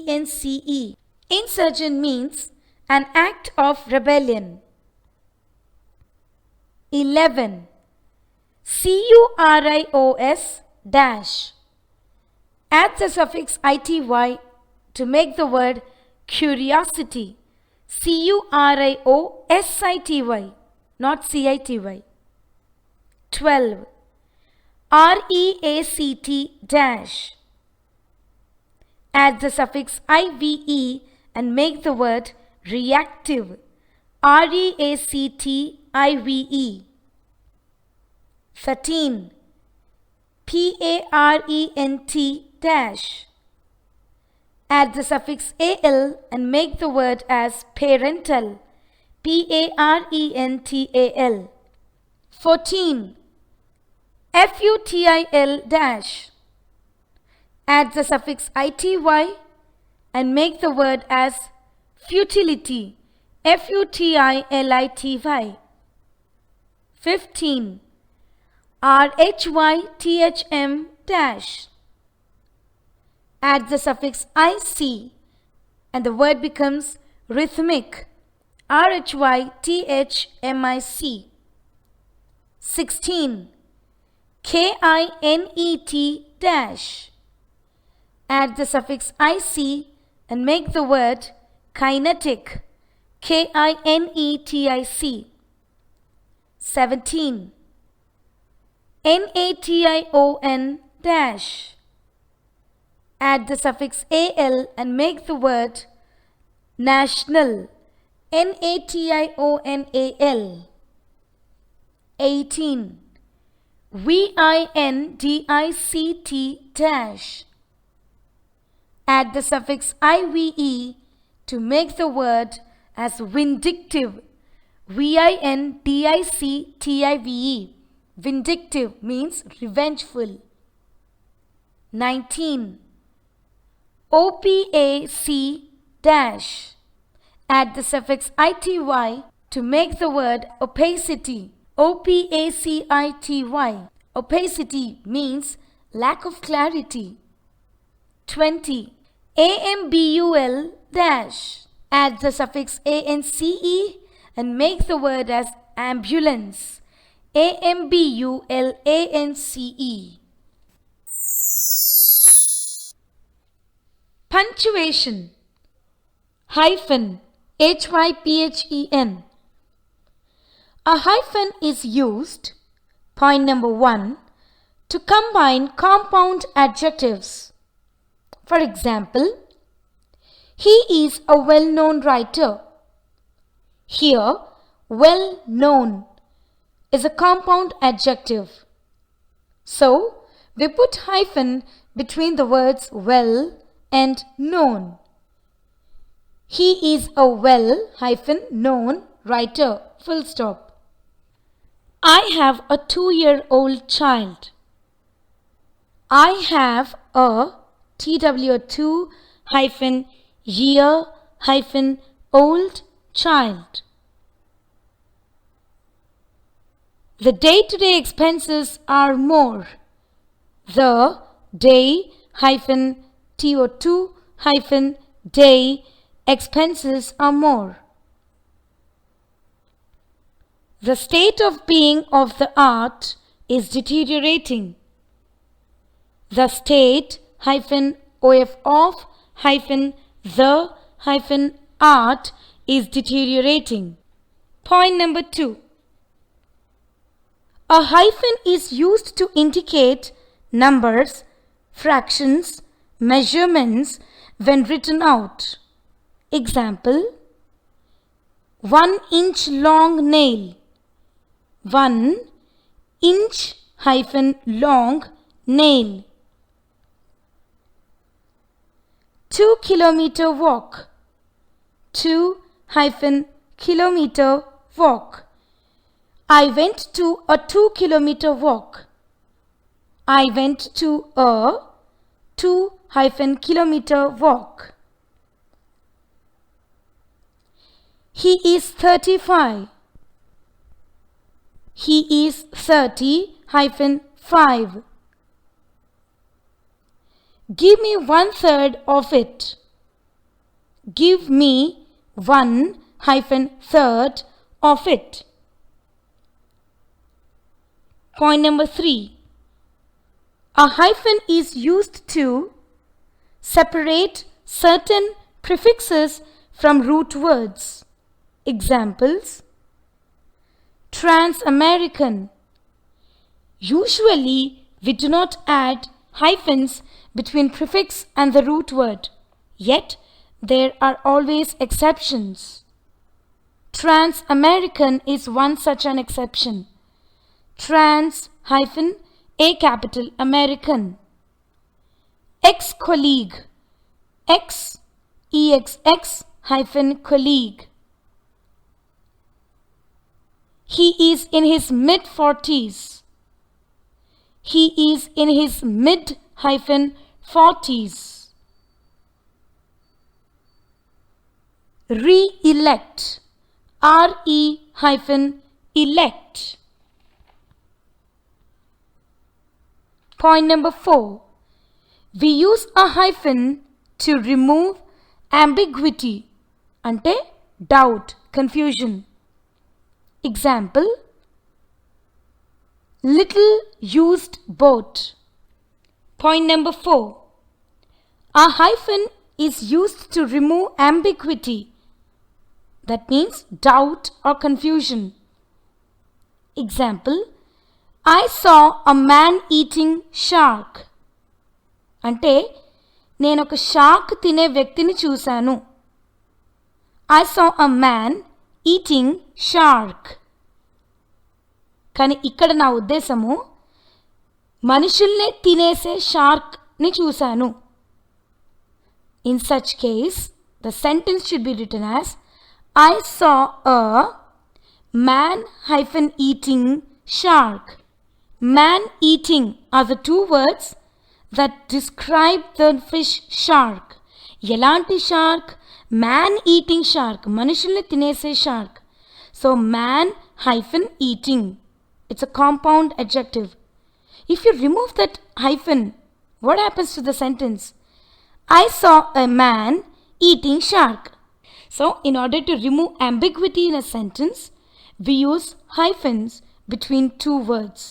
Speaker 1: insurgence. Insurgent means an act of rebellion. 11. curios dash. Add the suffix ity to make the word curiosity. curiosity, not city. 12. react dash. Add the suffix ive and make the word reactive. reactive. 13. parent dash. Add the suffix al and make the word as parental. parental. 14. futil dash. Add the suffix ity and make the word as futility. futility. 15. rhythm dash. Add the suffix ic and the word becomes rhythmic. rhythmic. 16. kinet dash. Add the suffix ic and make the word kinetic. kinetic. 17. nation dash. Add the suffix al and make the word national. national. 18. vindict dash. Add the suffix ive to make the word as vindictive. vindictive. Vindictive means revengeful. 19. opac dash. Add the suffix ity to make the word opacity. opacity. Opacity means lack of clarity. 20. ambul dash. Add the suffix ance and make the word as ambulance. ambulance. Punctuation. Hyphen. hyphen. A hyphen is used, point number 1, to combine compound adjectives. For example, he is a well-known writer. Here, well-known is a compound adjective. So, we put hyphen between the words well and known. He is a well-known writer. Full stop. I have a 2-year-old child. I have a TW2-year-old child. The day-to-day expenses are more. The day-to-day expenses are more. The state of being of the art is deteriorating. The state of the art is deteriorating. Point number 2. A hyphen is used to indicate numbers, fractions, measurements when written out. Example: 1 inch long nail. 1 inch hyphen long nail. 2 kilometer walk. 2 hyphen kilometer walk. I went to a 2 kilometer walk. I went to a 2 hyphen kilometer walk. He is 35. He is 30 hyphen 5. Give me 1/3 of it. Give me 1 hyphen 3rd of it. Point number 3. A hyphen is used to separate certain prefixes from root words. Examples: Trans-American. Usually, we do not add hyphens between prefix and the root word, yet there are always exceptions. Trans-American is one such an exception. Trans hyphen A capital American. Ex-colleague. Ex hyphen colleague. He is in his mid-40s. He is in his mid-40s. Re-elect. Re-elect. Point number 4. We use a hyphen to remove ambiguity, ante doubt, confusion. Example: little used boat. Point number 4. A hyphen is used to remove ambiguity. That means doubt or confusion. Example: I saw a man eating shark. అంటే నేను ఒక shark తినే వ్యక్తిని చూశాను. I saw a man eating shark. కానీ ఇక్కడ నా ఉద్దేశము మనుషుల్నే తినేసే షార్క్ని చూశాను. In such case, the sentence should be written as I saw a man hyphen eating shark. Man eating are the two words that describe the fish shark. ఎలాంటి shark? Man eating shark. మనుషుల్ని తినేసే shark. So man hyphen eating. It's a compound adjective. If you remove that hyphen, what happens to the sentence? I saw a man eating shark. So in order to remove ambiguity in a sentence, we use hyphens between two words.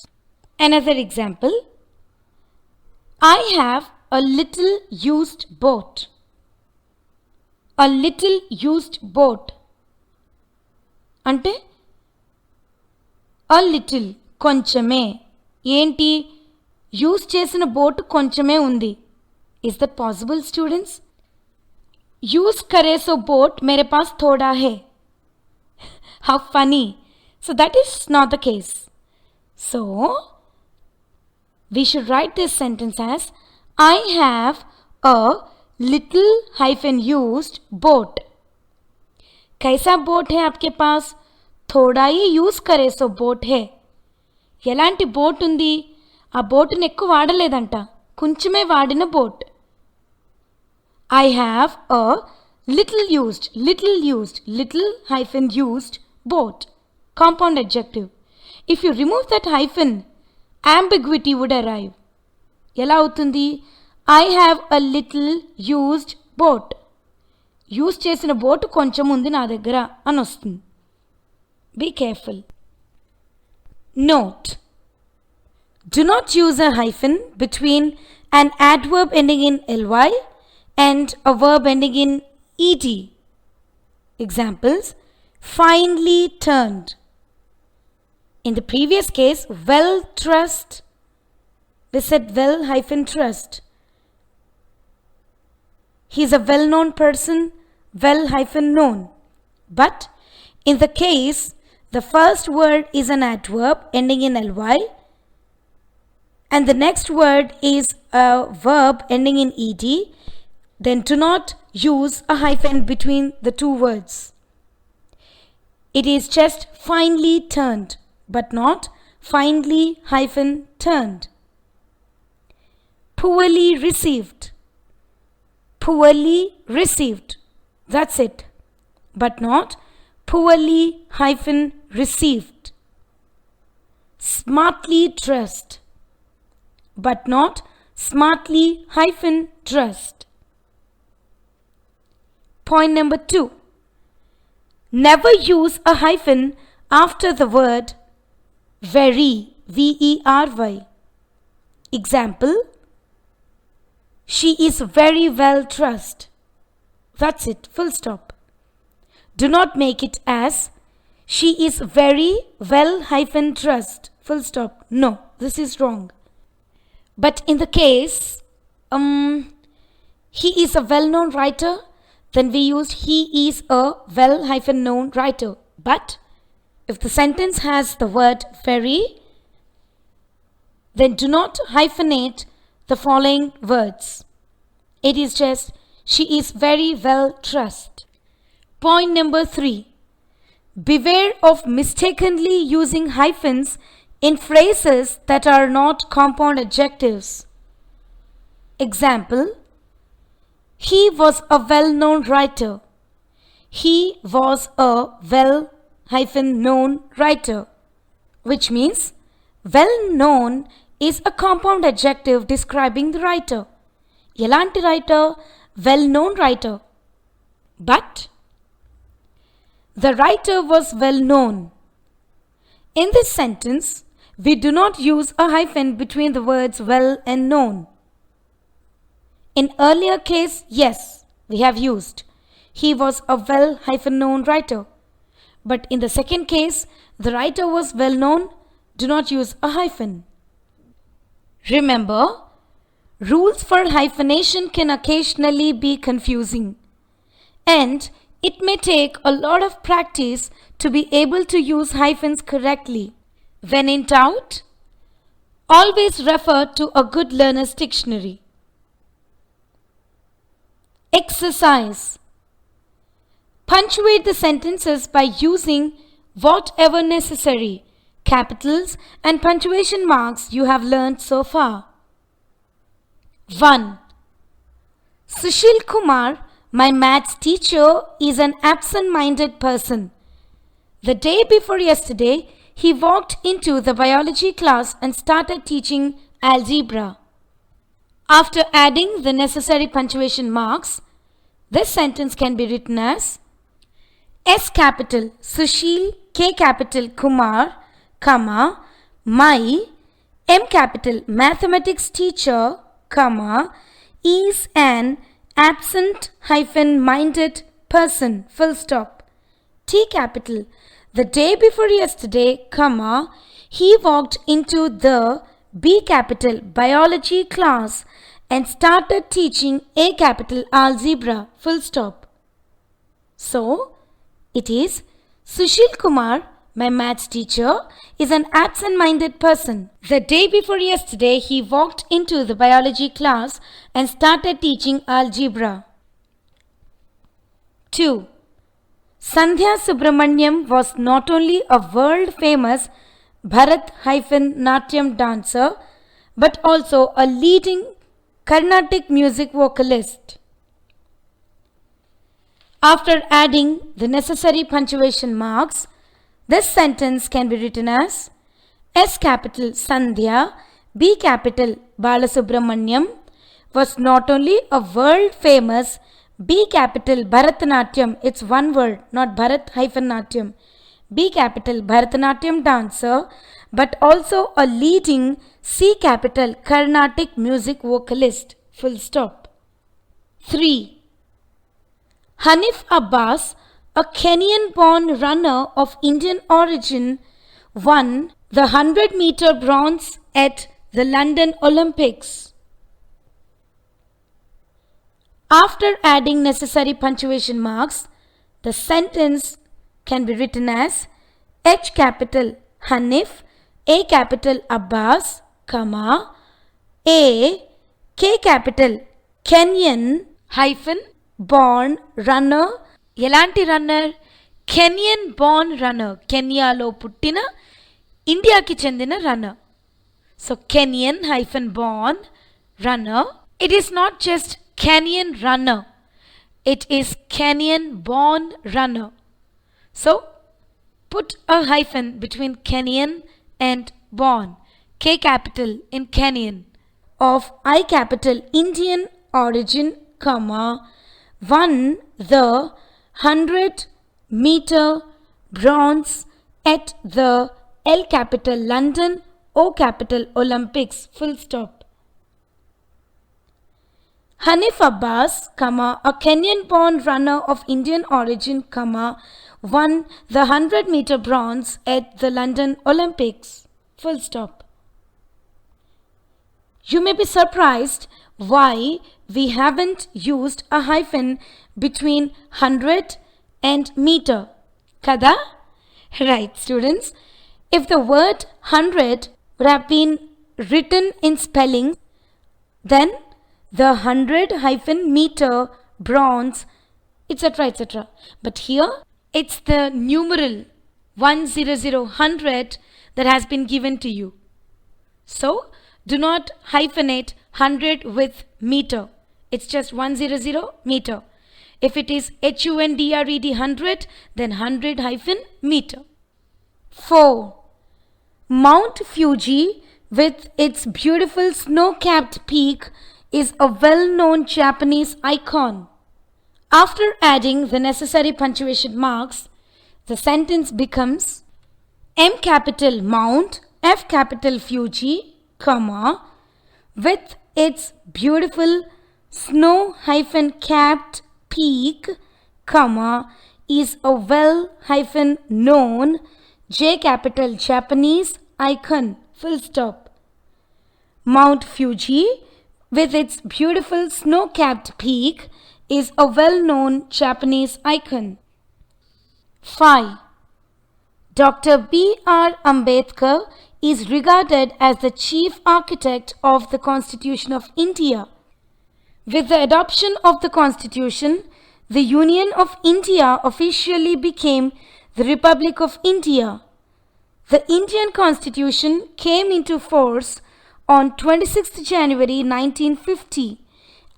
Speaker 1: Another example: I have a little used boat. A little used boat. అంటే a little కొంచెమే. ఏంటి? Use చేసిన boat కొంచెమే ఉంది. Is that possible, students? Use करे सो boat मेरे पास थोड़ा है. How funny. So that is not the case. So we should write this sentence as I have a little hyphen used boat. कैसा बोट है आपके पास? थोड़ा ही यूज करे सो बोट है. ఎలాంటి బోట్ ఉంది? ఆ బోటుని ఎక్కువ వాడలేదంట, కొంచెమే వాడిన boat. I have a little hyphen used boat. Compound adjective. If you remove that hyphen, ambiguity would arrive. ఎలా అవుతుంది? I have a little used boat. Use చేసిన బోటు కొంచెం ఉంది నా దగ్గర అని వస్తుంది. Be careful. Note: do not use a hyphen between an adverb ending in ly and a verb ending in ed. Examples: finely turned. In the previous case, well trussed, we said well hyphen trussed. He is a well-known person, well hyphen known. But in the case, the first word is an adverb ending in ly and the next word is a verb ending in ed, then do not use a hyphen between the two words. It is just finely turned, but not finely hyphen turned. Poorly received. Poorly received. That's it. But not poorly hyphen received. Smartly dressed. But not smartly hyphen dressed. Point number 2. Never use a hyphen after the word very, V-E-R-Y. Example: she is very well dressed. That's it, full stop. Do not make it as she is very well hyphen dressed, full stop. No, this is wrong. But in the case, he is a well-known writer, then we used he is a well hyphen known writer. But if the sentence has the word very, then do not hyphenate the following words. It is just she is very well dressed. Point number 3. Beware of mistakenly using hyphens in phrases that are not compound adjectives. Example: he was a well-known writer. He was a well-known writer, which means well-known is a compound adjective describing the writer. Elanti writer? Well-known writer. But the writer was well-known. In this sentence, we do not use a hyphen between the words well and known. In earlier case, yes, we have used. He was a well hyphen known writer. But in the second case, the writer was well known. Do not use a hyphen. Remember, rules for hyphenation can occasionally be confusing. And it may take a lot of practice to be able to use hyphens correctly. When in doubt, always refer to a good learner's dictionary. Exercise. Punctuate the sentences by using whatever necessary capitals and punctuation marks you have learned so far. 1. Sushil Kumar, my maths teacher, is an absent-minded person. The day before yesterday, he walked into the biology class and started teaching algebra. After adding the necessary punctuation marks, this sentence can be written as S capital Sushil, K capital Kumar, comma, my M capital mathematics teacher, comma, is an absent-minded person, full stop. T capital, the day before yesterday, comma, he walked into the B capital biology class and started teaching A capital algebra, full stop. So, it is Sushil Kumar, my maths teacher, is an absent-minded person. The day before yesterday, he walked into the biology class and started teaching algebra. 2. Sandhya Subramaniam was not only a world-famous Bharat-Natyam dancer, but also a leading Carnatic music vocalist. After adding the necessary punctuation marks, this sentence can be written as S capital Sandhya, B capital Balasubramaniam was not only a world-famous B capital Bharatanatyam, it's one word, not Bharat-Natyam, B capital Bharatanatyam dancer, but also a leading C capital Carnatic music vocalist, full stop. 3. Hanif Abbas a Kenyan-born runner of Indian origin, won the 100-meter bronze at the London Olympics. After adding necessary punctuation marks, the sentence can be written as H capital Hanif, A capital Abbas, comma, A, K capital Kenyan hyphen born runner. ఎలాంటి runner? Kenyan born runner. కెన్యాలో పుట్టిన ఇండియాకి చెందిన రన్నర్. So Kenyan hyphen born runner. It is not just Kenyan runner. It is Kenyan born runner. So put a hyphen between Kenyan and born. K capital in Kenyan of I capital Indian origin, comma, won the 100-meter bronze at the L capital London O capital Olympics, full stop. Hanif Abbas, comma, a Kenyan-born runner of Indian origin, comma, won the 100-meter bronze at the London Olympics, full stop. You may be surprised why we haven't used a hyphen between 100 and meter. Kada? Right, students. If the word 100 would have been written in spelling, then the 100-meter bronze, etc., etc. But here it's the numeral 100 that has been given to you. So do not hyphenate 100 with meter. It's just 100 meter. If it is HUNDRED 100, then 100-meter. 4. Mount Fuji, with its beautiful snow-capped peak, is a well-known Japanese icon. After adding the necessary punctuation marks, the sentence becomes M capital Mount, F capital Fuji, comma, with its beautiful snow-capped peak, comma, is a well-known J capital Japanese icon, full stop. Mount Fuji, with its beautiful snow-capped peak, is a well-known Japanese icon. 5. Dr. B.R. Ambedkar is regarded as the chief architect of the Constitution of India. With the adoption of the Constitution, the Union of India officially became the Republic of India. The Indian Constitution came into force on 26th January 1950,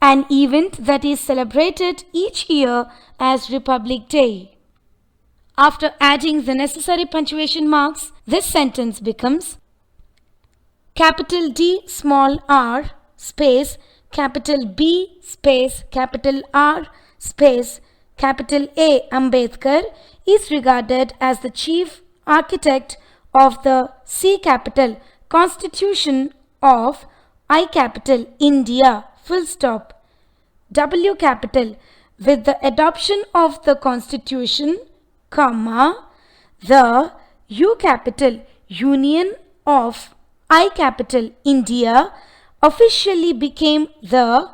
Speaker 1: an event that is celebrated each year as Republic Day. After adding the necessary punctuation marks, this sentence becomes capital D small r space capital B space capital R space capital A Ambedkar is regarded as the chief architect of the C capital Constitution of I capital India, full stop. W capital, with the adoption of the Constitution, comma, the U capital Union of I capital India officially became the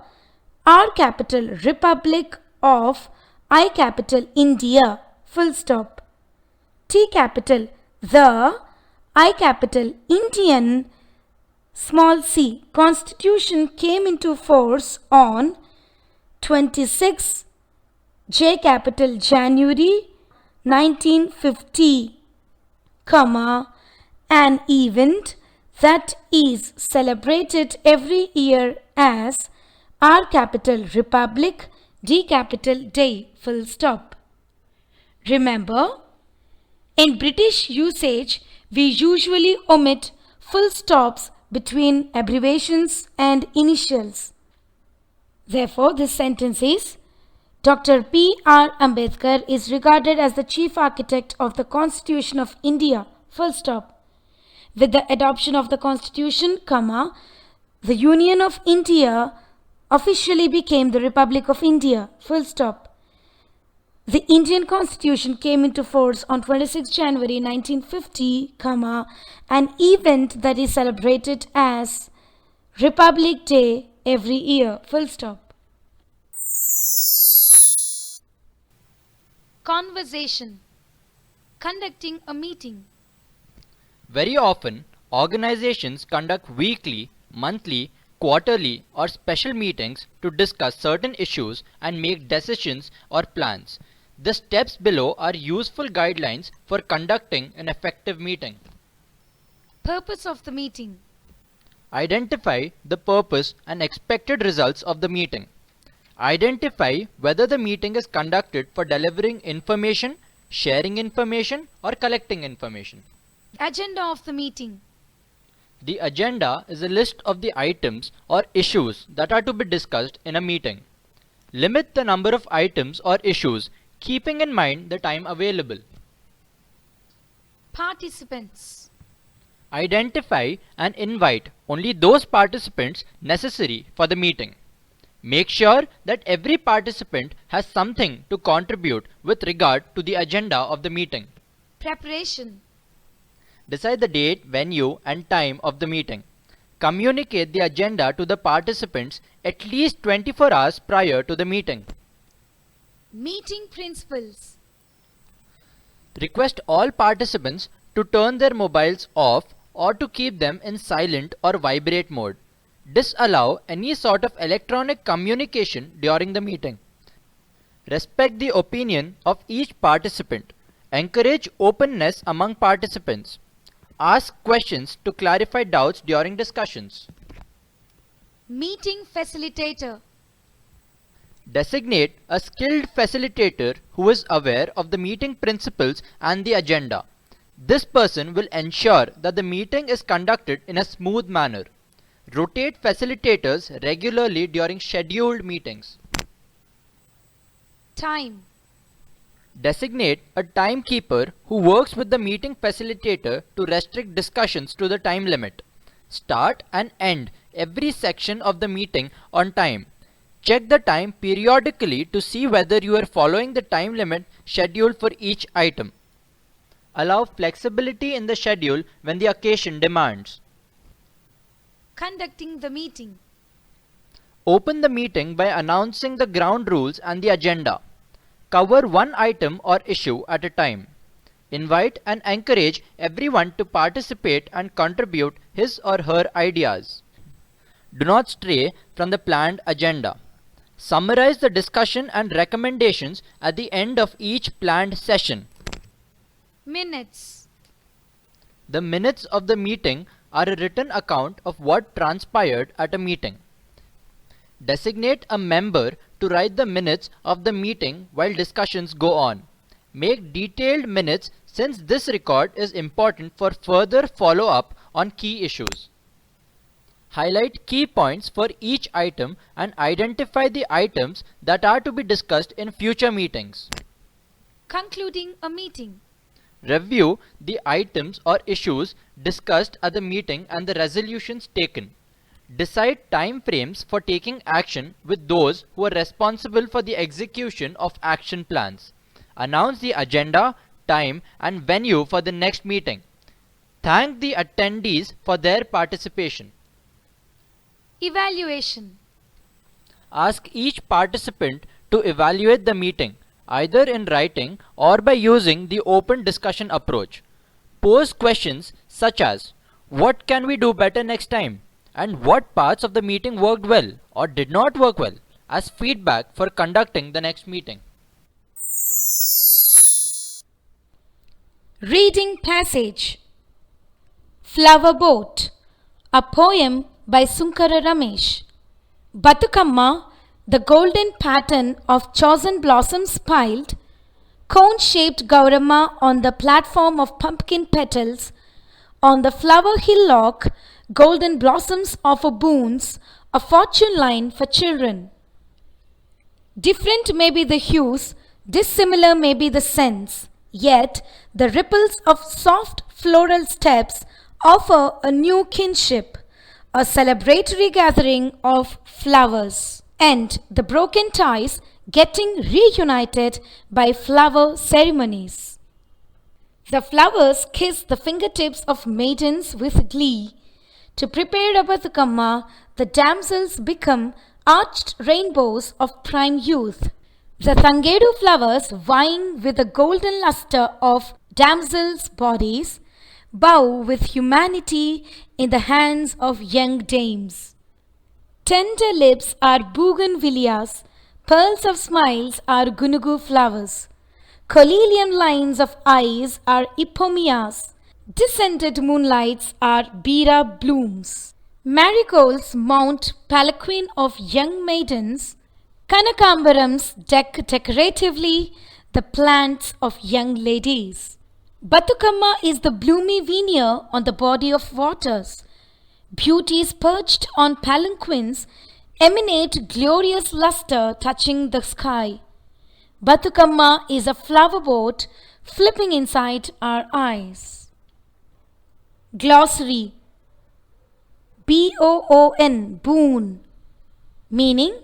Speaker 1: R capital Republic of I capital India, full stop. T capital, the I capital Indian small c Constitution came into force on 26 J capital January 1950, comma, an event that is celebrated every year as R capital Republic D capital Day, full stop. Remember, in British usage, we usually omit full stops between abbreviations and initials. Therefore, this sentence is Dr. B.R. Ambedkar is regarded as the chief architect of the Constitution of India, full stop. With the adoption of the Constitution, comma, the Union of India officially became the Republic of India, full stop. The Indian Constitution came into force on 26 January 1950, an event that is celebrated as Republic Day every year. Full stop. Conversation. Conducting a meeting.
Speaker 3: Very often, organizations conduct weekly, monthly, quarterly, or special meetings to discuss certain issues and make decisions or plans. The steps below are useful guidelines for conducting an effective meeting.
Speaker 1: Purpose of the meeting.
Speaker 3: Identify the purpose and expected results of the meeting. Identify whether the meeting is conducted for delivering information, sharing information, or collecting information.
Speaker 1: Agenda of the meeting.
Speaker 3: The agenda is a list of the items or issues that are to be discussed in a meeting. Limit the number of items or issues, keeping in mind the time available.
Speaker 1: Participants.
Speaker 3: Identify and invite only those participants necessary for the meeting. Make sure that every participant has something to contribute with regard to the agenda of the meeting.
Speaker 1: Preparation.
Speaker 3: Decide the date, venue, and time of the meeting. Communicate the agenda to the participants at least 24 hours prior to the meeting.
Speaker 1: Meeting principles.
Speaker 3: Request all participants to turn their mobiles off or to keep them in silent or vibrate mode. Disallow any sort of electronic communication during the meeting. Respect the opinion of each participant. Encourage openness among participants. Ask questions to clarify doubts during discussions.
Speaker 1: Meeting facilitator.
Speaker 3: Designate a skilled facilitator who is aware of the meeting principles and the agenda. This person will ensure that the meeting is conducted in a smooth manner. Rotate facilitators regularly during scheduled meetings.
Speaker 1: Time.
Speaker 3: Designate a timekeeper who works with the meeting facilitator to restrict discussions to the time limit. Start and end every section of the meeting on time. Check the time periodically to see whether you are following the time limit scheduled for each item. Allow flexibility in the schedule when the occasion demands.
Speaker 1: Conducting the meeting.
Speaker 3: Open the meeting by announcing the ground rules and the agenda. Cover one item or issue at a time. Invite and encourage everyone to participate and contribute his or her ideas. Do not stray from the planned agenda. Summarize the discussion and recommendations at the end of each planned session.
Speaker 1: Minutes.
Speaker 3: The minutes of the meeting are a written account of what transpired at a meeting. Designate a member to write the minutes of the meeting while discussions go on. Make detailed minutes since this record is important for further follow-up on key issues. Highlight key points for each item and identify the items that are to be discussed in future meetings.
Speaker 1: Concluding a meeting.
Speaker 3: Review the items or issues discussed at the meeting and the resolutions taken. Decide time frames for taking action with those who are responsible for the execution of action plans. Announce the agenda, time, and venue for the next meeting. Thank the attendees for their participation.
Speaker 1: Evaluation.
Speaker 3: Ask each participant to evaluate the meeting, either in writing or by using the open discussion approach. Pose questions such as, what can we do better next time? And what parts of the meeting worked well or did not work well, as feedback for conducting the next meeting.
Speaker 1: Reading passage. Flower Boat, a poem by Sunkara Ramesh. Batukamma, the golden pattern of chosen blossoms piled, cone-shaped Gauramma on the platform of pumpkin petals, on the flower hillock, golden blossoms offer boons, a fortune line for children. Different may be the hues, dissimilar may be the scents, yet the ripples of soft floral steps offer a new kinship, a celebratory gathering of flowers. And the broken ties getting reunited by flower ceremonies. The flowers kiss the fingertips of maidens with glee. To prepare a Batukamma, the damsels become arched rainbows of prime youth. The Tangedu flowers, vying with the golden luster of damsels' bodies, bow with humanity in the hands of young dames. Tender lips are bougainvilleas, pearls of smiles are gunugu flowers. Collyrium lines of eyes are ipomias. Descended moonlights are bira blooms. Marigolds mount palanquin of young maidens. Kanakambarams deck decoratively the plants of young ladies. Batukamma is the bloomy veneer on the body of waters. Beauties perched on palanquins emanate glorious luster touching the sky. Batukamma is a flower boat flipping inside our eyes. Glossary. B-O-O-N, boon, meaning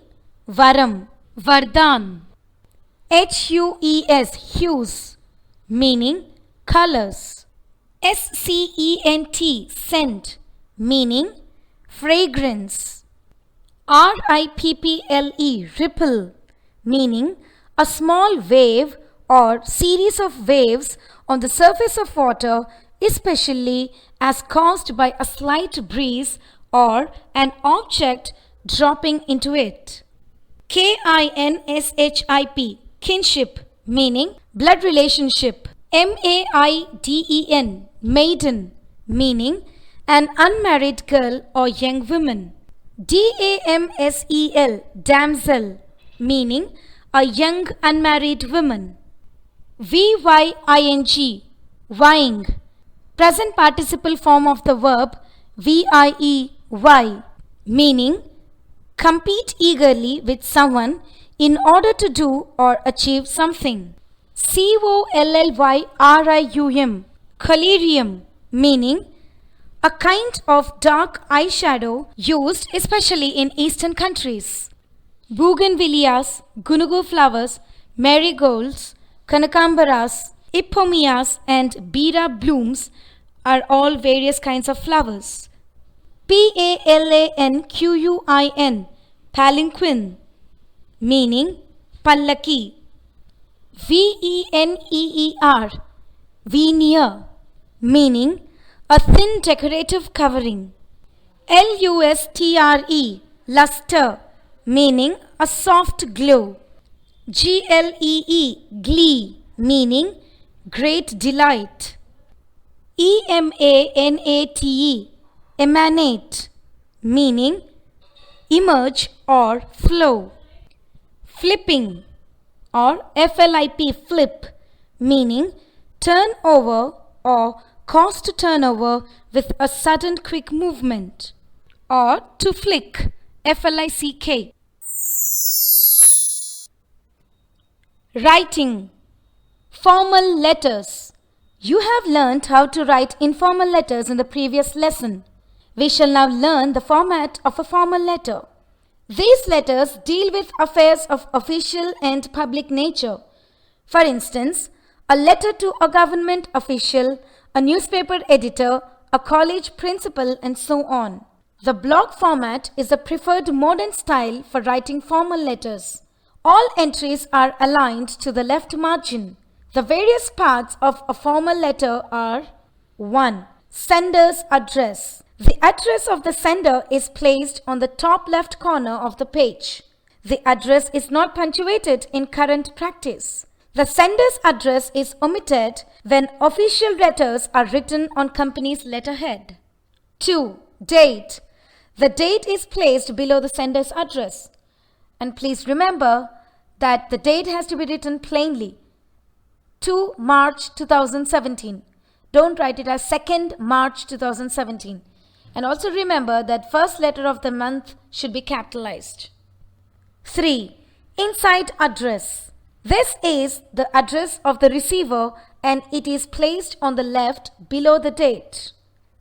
Speaker 1: varam, vardhan. H-U-E-S, hues, meaning colors. S-C-E-N-T, scent, meaning fragrance. R-I-P-P-L-E, ripple, meaning a small wave or series of waves on the surface of water, especially as caused by a slight breeze or an object dropping into it. Kinship, kinship, meaning blood relationship. Maiden, maiden, meaning an unmarried girl or young woman. Damsel, damsel, meaning a young unmarried woman. Vying, vying, present participle form of the verb viey, meaning compete eagerly with someone in order to do or achieve something. Collyrium, collyrium, meaning a kind of dark eyeshadow used especially in eastern countries. Bougainvilleas, gunugu flowers, marigolds, kanakambaras, ipomias and bira blooms are all various kinds of flowers. Palanquin, palanquin, meaning pallaki. Veneer, veneer, meaning a thin decorative covering. Lustre, luster, meaning a soft glow. Glee, glee, meaning great delight. Emanate, emanate, meaning emerge or flow. Flipping or flip, flip, meaning turn over or cause to turn over with a sudden quick movement. Or to flick, flick. Writing. Formal letters. You have learnt how to write informal letters in the previous lesson. We shall now learn the format of a formal letter. These letters deal with affairs of official and public nature. For instance, a letter to a government official, a newspaper editor, a college principal, and so on. The block format is the preferred modern style for writing formal letters. All entries are aligned to the left margin. The various parts of a formal letter are 1. Sender's address. The address of the sender is placed on the top left corner of the page. The address is not punctuated in current practice. The sender's address is omitted when official letters are written on company's letterhead. 2. Date. The date is placed below the sender's address. And please remember that the date has to be written plainly. 2 March 2017. Don't write it as 2nd March 2017. And also remember that first letter of the month should be capitalized. 3. Inside address. This is the address of the receiver and it is placed on the left below the date.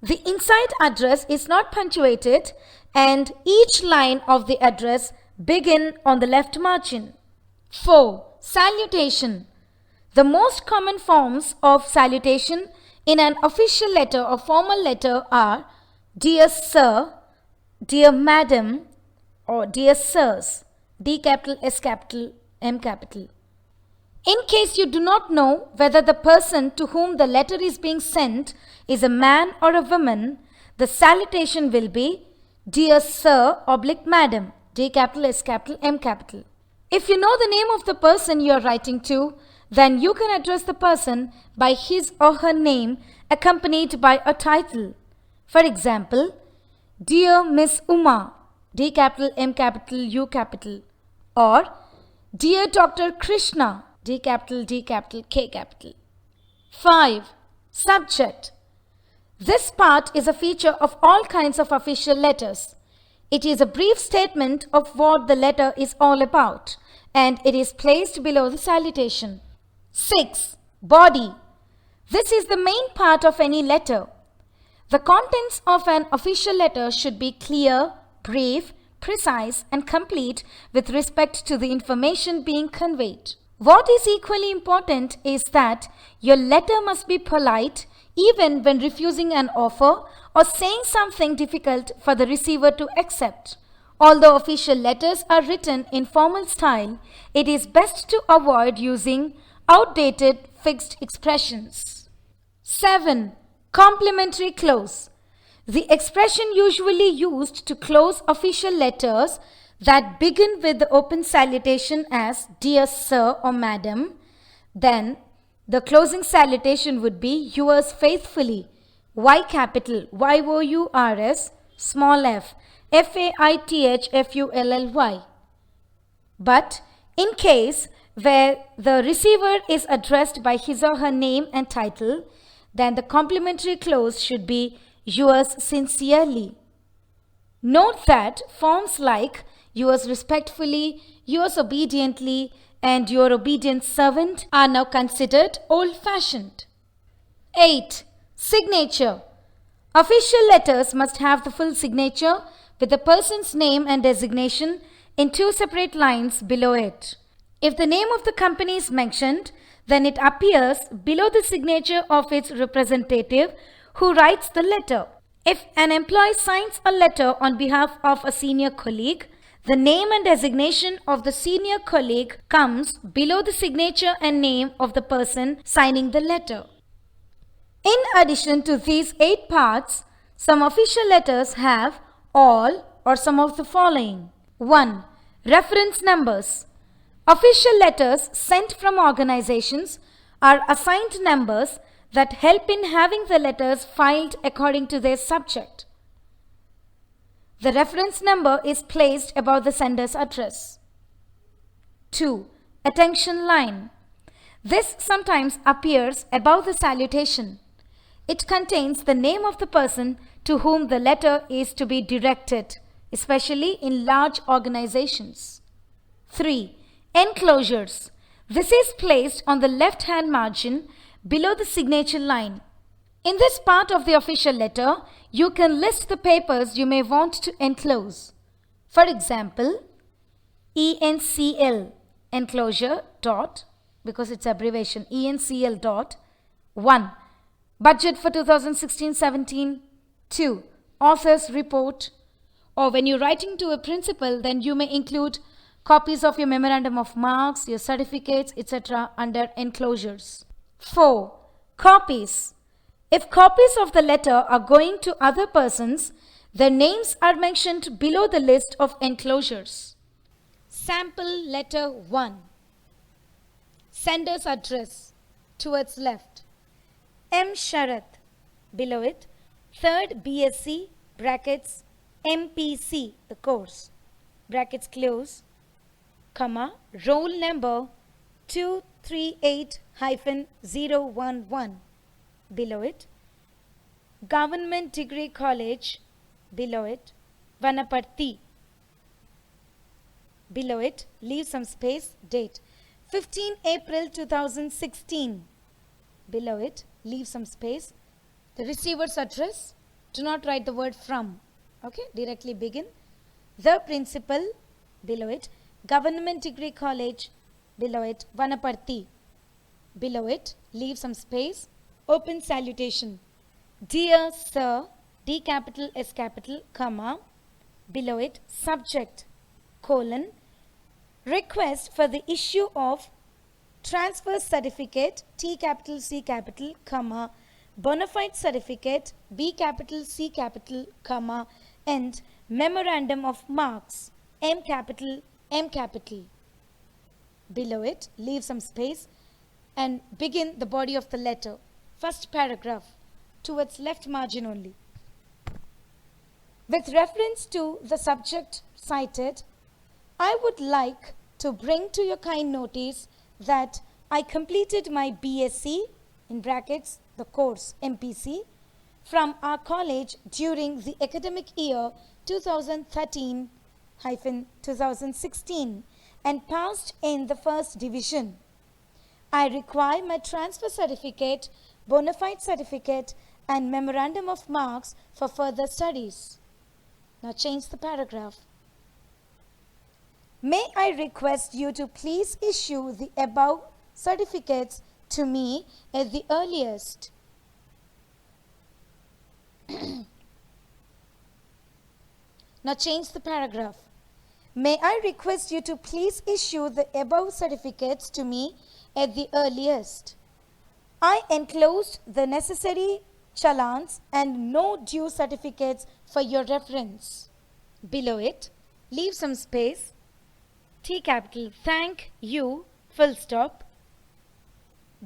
Speaker 1: The inside address is not punctuated and each line of the address begin on the left margin. 4. Salutation. The most common forms of salutation in an official letter or formal letter are Dear Sir, Dear Madam, or Dear Sirs, D capital, S capital, M capital. In case you do not know whether the person to whom the letter is being sent is a man or a woman, the salutation will be Dear Sir oblique Madam, D capital, S capital, M capital. If you know the name of the person you are writing to, then you can address the person by his or her name accompanied by a title. For example, Dear Miss Uma, D capital, M capital, U capital, or Dear Dr. Krishna, D capital, D capital, K capital. 5. Subject. This part is a feature of all kinds of official letters. It is a brief statement of what the letter is all about, and it is placed below the salutation. 6. Body. This is the main part of any letter. The contents of an official letter should be clear, brief, precise, and complete with respect to the information being conveyed. What is equally important is that your letter must be polite even when refusing an offer or saying something difficult for the receiver to accept. Although official letters are written in formal style, it is best to avoid using outdated fixed expressions. 7. Complimentary close. The expression usually used to close official letters that begin with the open salutation as Dear Sir or Madam, then the closing salutation would be Yours faithfully, Y capital, YOURS, small f, FAITHFULLY. But in case where the receiver is addressed by his or her name and title, then the complimentary close should be Yours sincerely. Note that forms like Yours respectfully, Yours obediently, and Your obedient servant are now considered old-fashioned. 8. Signature. Official letters must have the full signature with the person's name and designation in 2 separate lines below it. If the name of the company is mentioned, then it appears below the signature of its representative who writes the letter. If an employee signs a letter on behalf of a senior colleague, the name and designation of the senior colleague comes below the signature and name of the person signing the letter. In addition to these 8 parts, some official letters have all or some of the following. 1. Reference numbers. Official letters sent from organizations are assigned numbers that help in having the letters filed according to their subject. The reference number is placed above the sender's address. 2. Attention line. This sometimes appears above the salutation. It contains the name of the person to whom the letter is to be directed, especially in large organizations. 3. Enclosures. This is placed on the left-hand margin below the signature line. In this part of the official letter, you can list the papers you may want to enclose. For example, ENCL, enclosure, dot, because it's abbreviation, ENCL dot, 1. Budget for 2016-17, 2. Author's report, or when you're writing to a principal, then you may include copies of your memorandum of marks, your certificates, etc. under enclosures. 4. Copies. If copies of the letter are going to other persons, their names are mentioned below the list of enclosures. Sample letter 1. Sender's address, towards left. M. Sharath, below it. 3rd BSc, brackets, MPC, the course, brackets close, comma, roll number 238-011, below it. Government Degree College, below it. Vanaparthi, below it. Leave some space, date 15 April 2016, below it. Leave some space. The receiver's address, do not write the word from, okay, directly begin. The principal, below it. Government Degree College, below it Vanaparti. Below it, leave some space, open salutation. Dear Sir, D capital S capital, comma, below it subject, colon, request for the issue of transfer certificate, T capital C capital, comma, bona fide certificate, B capital C capital, comma, and memorandum of marks, M capital, M capital. Below it, leave some space and begin the body of the letter. First paragraph, towards left margin only. With reference to the subject cited, I would like to bring to your kind notice that I completed my BSc, in brackets the course MPC, from our college during the academic year 2013-2016 and passed in the first division. I require my transfer certificate, bona fide certificate and memorandum of marks for further studies. Now change the paragraph. May I request you to please issue the above certificates to me at the earliest. Now change the paragraph. May I request you to please issue the above certificates to me at the earliest. I enclosed the necessary challans and no due certificates for your reference. Below it, leave some space. T capital, thank you, full stop.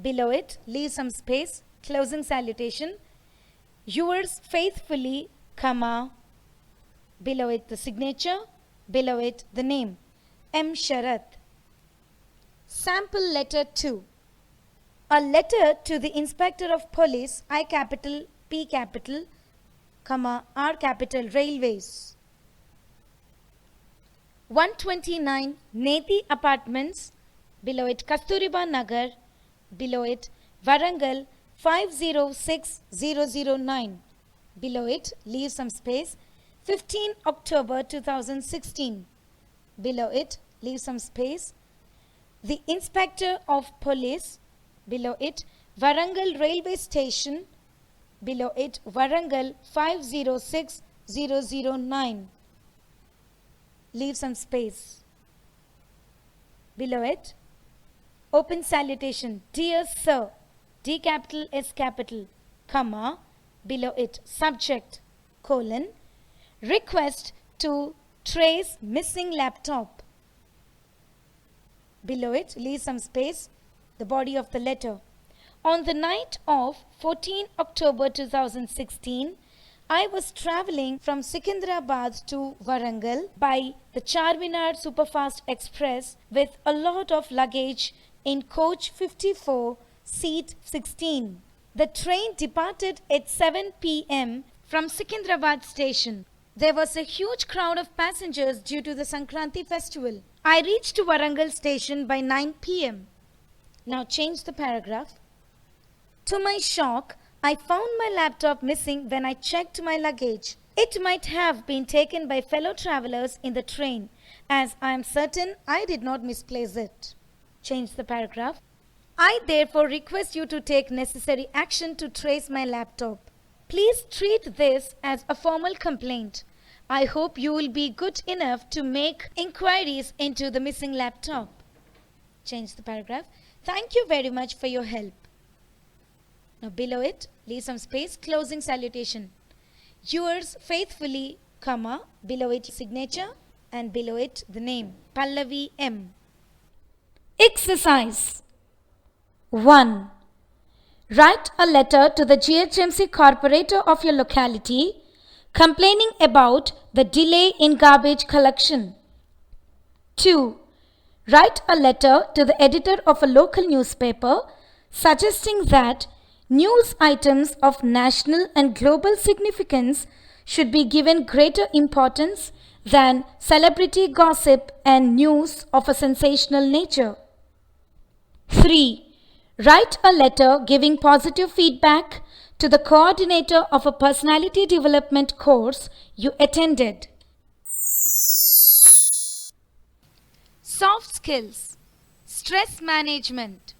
Speaker 1: Below it, leave some space, closing salutation. Yours faithfully, comma. Below it, the signature. Below it, the name, M. Sharath. Sample letter 2. A letter to the Inspector of Police, I capital, P capital, comma, R capital, Railways. 129 Nethi Apartments, below it Kasturiba Nagar, below it Varangal 506009, below it leave some space, 15 October 2016, below it leave some space, the Inspector of Police, below it Varangal Railway Station, below it Varangal 506009, leave some space. Below it, open salutation, Dear Sir, D capital S capital, comma, below it subject, colon, request to trace missing laptop. Below it, leave some space, the body of the letter. On the night of 14 October 2016, I was travelling from Secunderabad to Varangal by the Charminar Superfast Express with a lot of luggage in coach 54, seat 16. The train departed at 7 p.m. from Secunderabad station. There was a huge crowd of passengers due to the Sankranti festival. I reached Varangal station by 9 p.m. Now change the paragraph. To my shock, I found my laptop missing when I checked my luggage. It might have been taken by fellow travelers in the train, as I am certain I did not misplace it. Change the paragraph. I therefore request you to take necessary action to trace my laptop. Please treat this as a formal complaint. I hope you will be good enough to make inquiries into the missing laptop. Change the paragraph. Thank you very much for your help. Now below it, leave some space, closing salutation. Yours faithfully, comma, below it signature and below it the name, Pallavi M. Exercise 1. Write a letter to the GHMC corporator of your locality complaining about the delay in garbage collection. 2. Write a letter to the editor of a local newspaper suggesting that news items of national and global significance should be given greater importance than celebrity gossip and news of a sensational nature. 3. Write a letter giving positive feedback to the coordinator of a personality development course you attended.
Speaker 4: Soft skills. Stress management.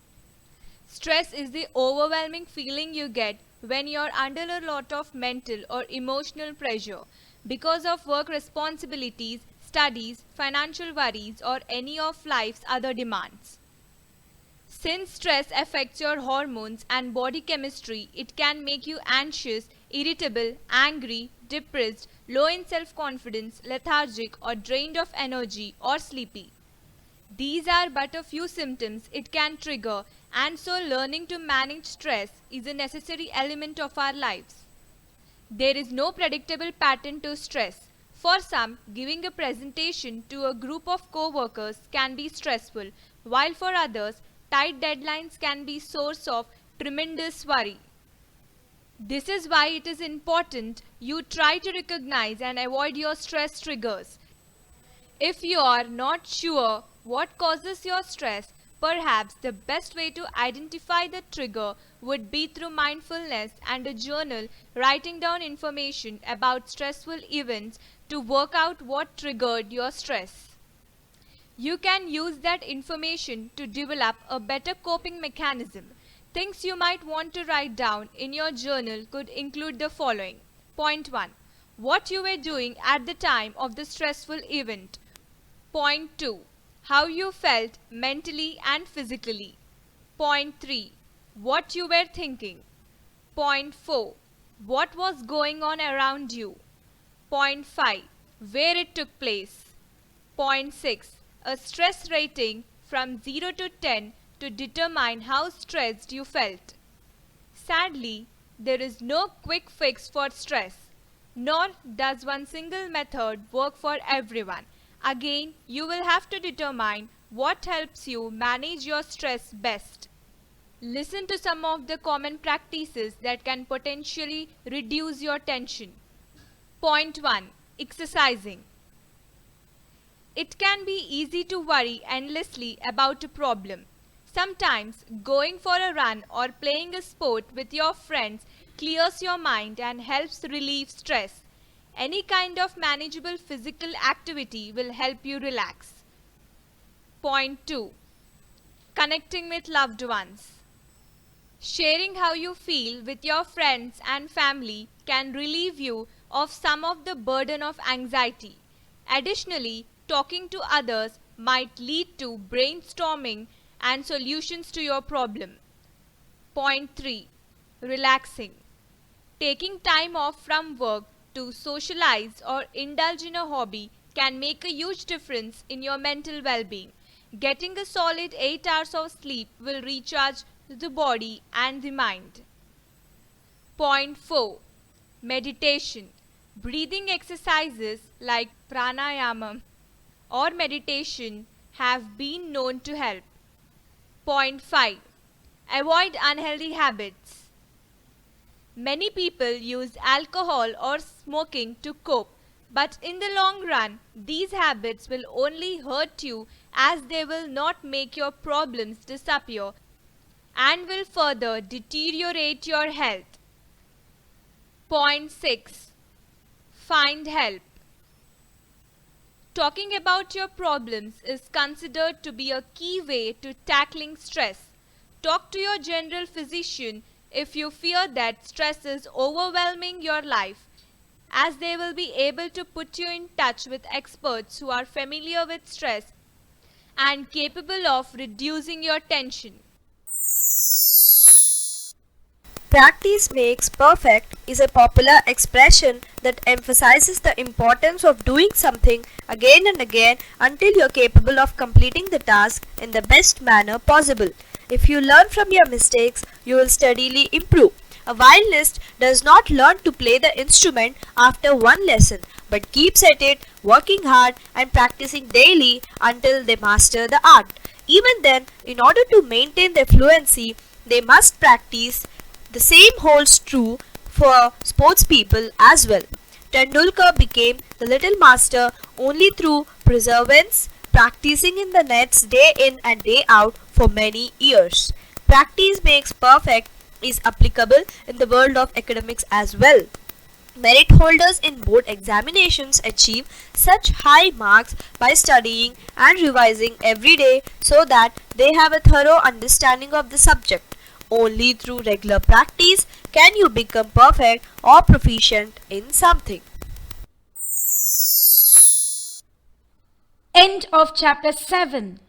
Speaker 4: Stress is the overwhelming feeling you get when you're under a lot of mental or emotional pressure because of work responsibilities, studies, financial worries, or any of life's other demands. Since stress affects your hormones and body chemistry, it can make you anxious, irritable, angry, depressed, low in self-confidence, lethargic, or drained of energy or sleepy. These are but a few symptoms it can trigger, and so learning to manage stress is a necessary element of our lives. There is no predictable pattern to stress. For some, giving a presentation to a group of co-workers can be stressful, while for others, tight deadlines can be source of tremendous worry. This is why it is important you try to recognize and avoid your stress triggers. If you are not sure what causes your stress, perhaps the best way to identify the trigger would be through mindfulness and a journal, writing down information about stressful events to work out what triggered your stress. You can use that information to develop a better coping mechanism. Things you might want to write down in your journal could include the following. Point 1. What you were doing at the time of the stressful event. Point 2. How you felt mentally and physically. Point 3. What you were thinking. Point 4. What was going on around you. Point 5. Where it took place. Point 6. A stress rating from 0 to 10 to determine how stressed you felt. Sadly, there is no quick fix for stress, nor does one single method work for everyone. Again, you will have to determine what helps you manage your stress best. Listen to some of the common practices that can potentially reduce your tension. Point 1. Exercising. It can be easy to worry endlessly about a problem. Sometimes going for a run or playing a sport with your friends clears your mind and helps relieve stress. Any kind of manageable physical activity will help you relax. Point 2. Connecting with loved ones. Sharing how you feel with your friends and family can relieve you of some of the burden of anxiety. Additionally, talking to others might lead to brainstorming and solutions to your problem. Point 3. Relaxing. Taking time off from work to socialize or indulge in a hobby can make a huge difference in your mental well-being. Getting a solid 8 hours of sleep will recharge the body and the mind. Point 4. Meditation. Breathing exercises like pranayama or meditation have been known to help. Point 5. Avoid unhealthy habits. Many people use alcohol or smoking to cope, but in the long run, these habits will only hurt you as they will not make your problems disappear and will further deteriorate your health. Point 6. Find help. Talking about your problems is considered to be a key way to tackling stress. Talk to your general physician if you fear that stress is overwhelming your life, as they will be able to put you in touch with experts who are familiar with stress and capable of reducing your tension.
Speaker 5: Practice makes perfect is a popular expression that emphasizes the importance of doing something again and again until you're capable of completing the task in the best manner possible. If you learn from your mistakes, you will steadily improve. A violinist does not learn to play the instrument after one lesson, but keeps at it, working hard and practicing daily until they master the art. Even then, in order to maintain their fluency, they must practice. The same holds true for sports people as well. Tendulkar became the little master only through perseverance, practicing in the nets day in and day out for many years. Practice makes perfect is applicable in the world of academics as well. Merit holders in board examinations achieve such high marks by studying and revising every day so that they have a thorough understanding of the subject. Only through regular practice can you become perfect or proficient in something.
Speaker 1: End of chapter 7.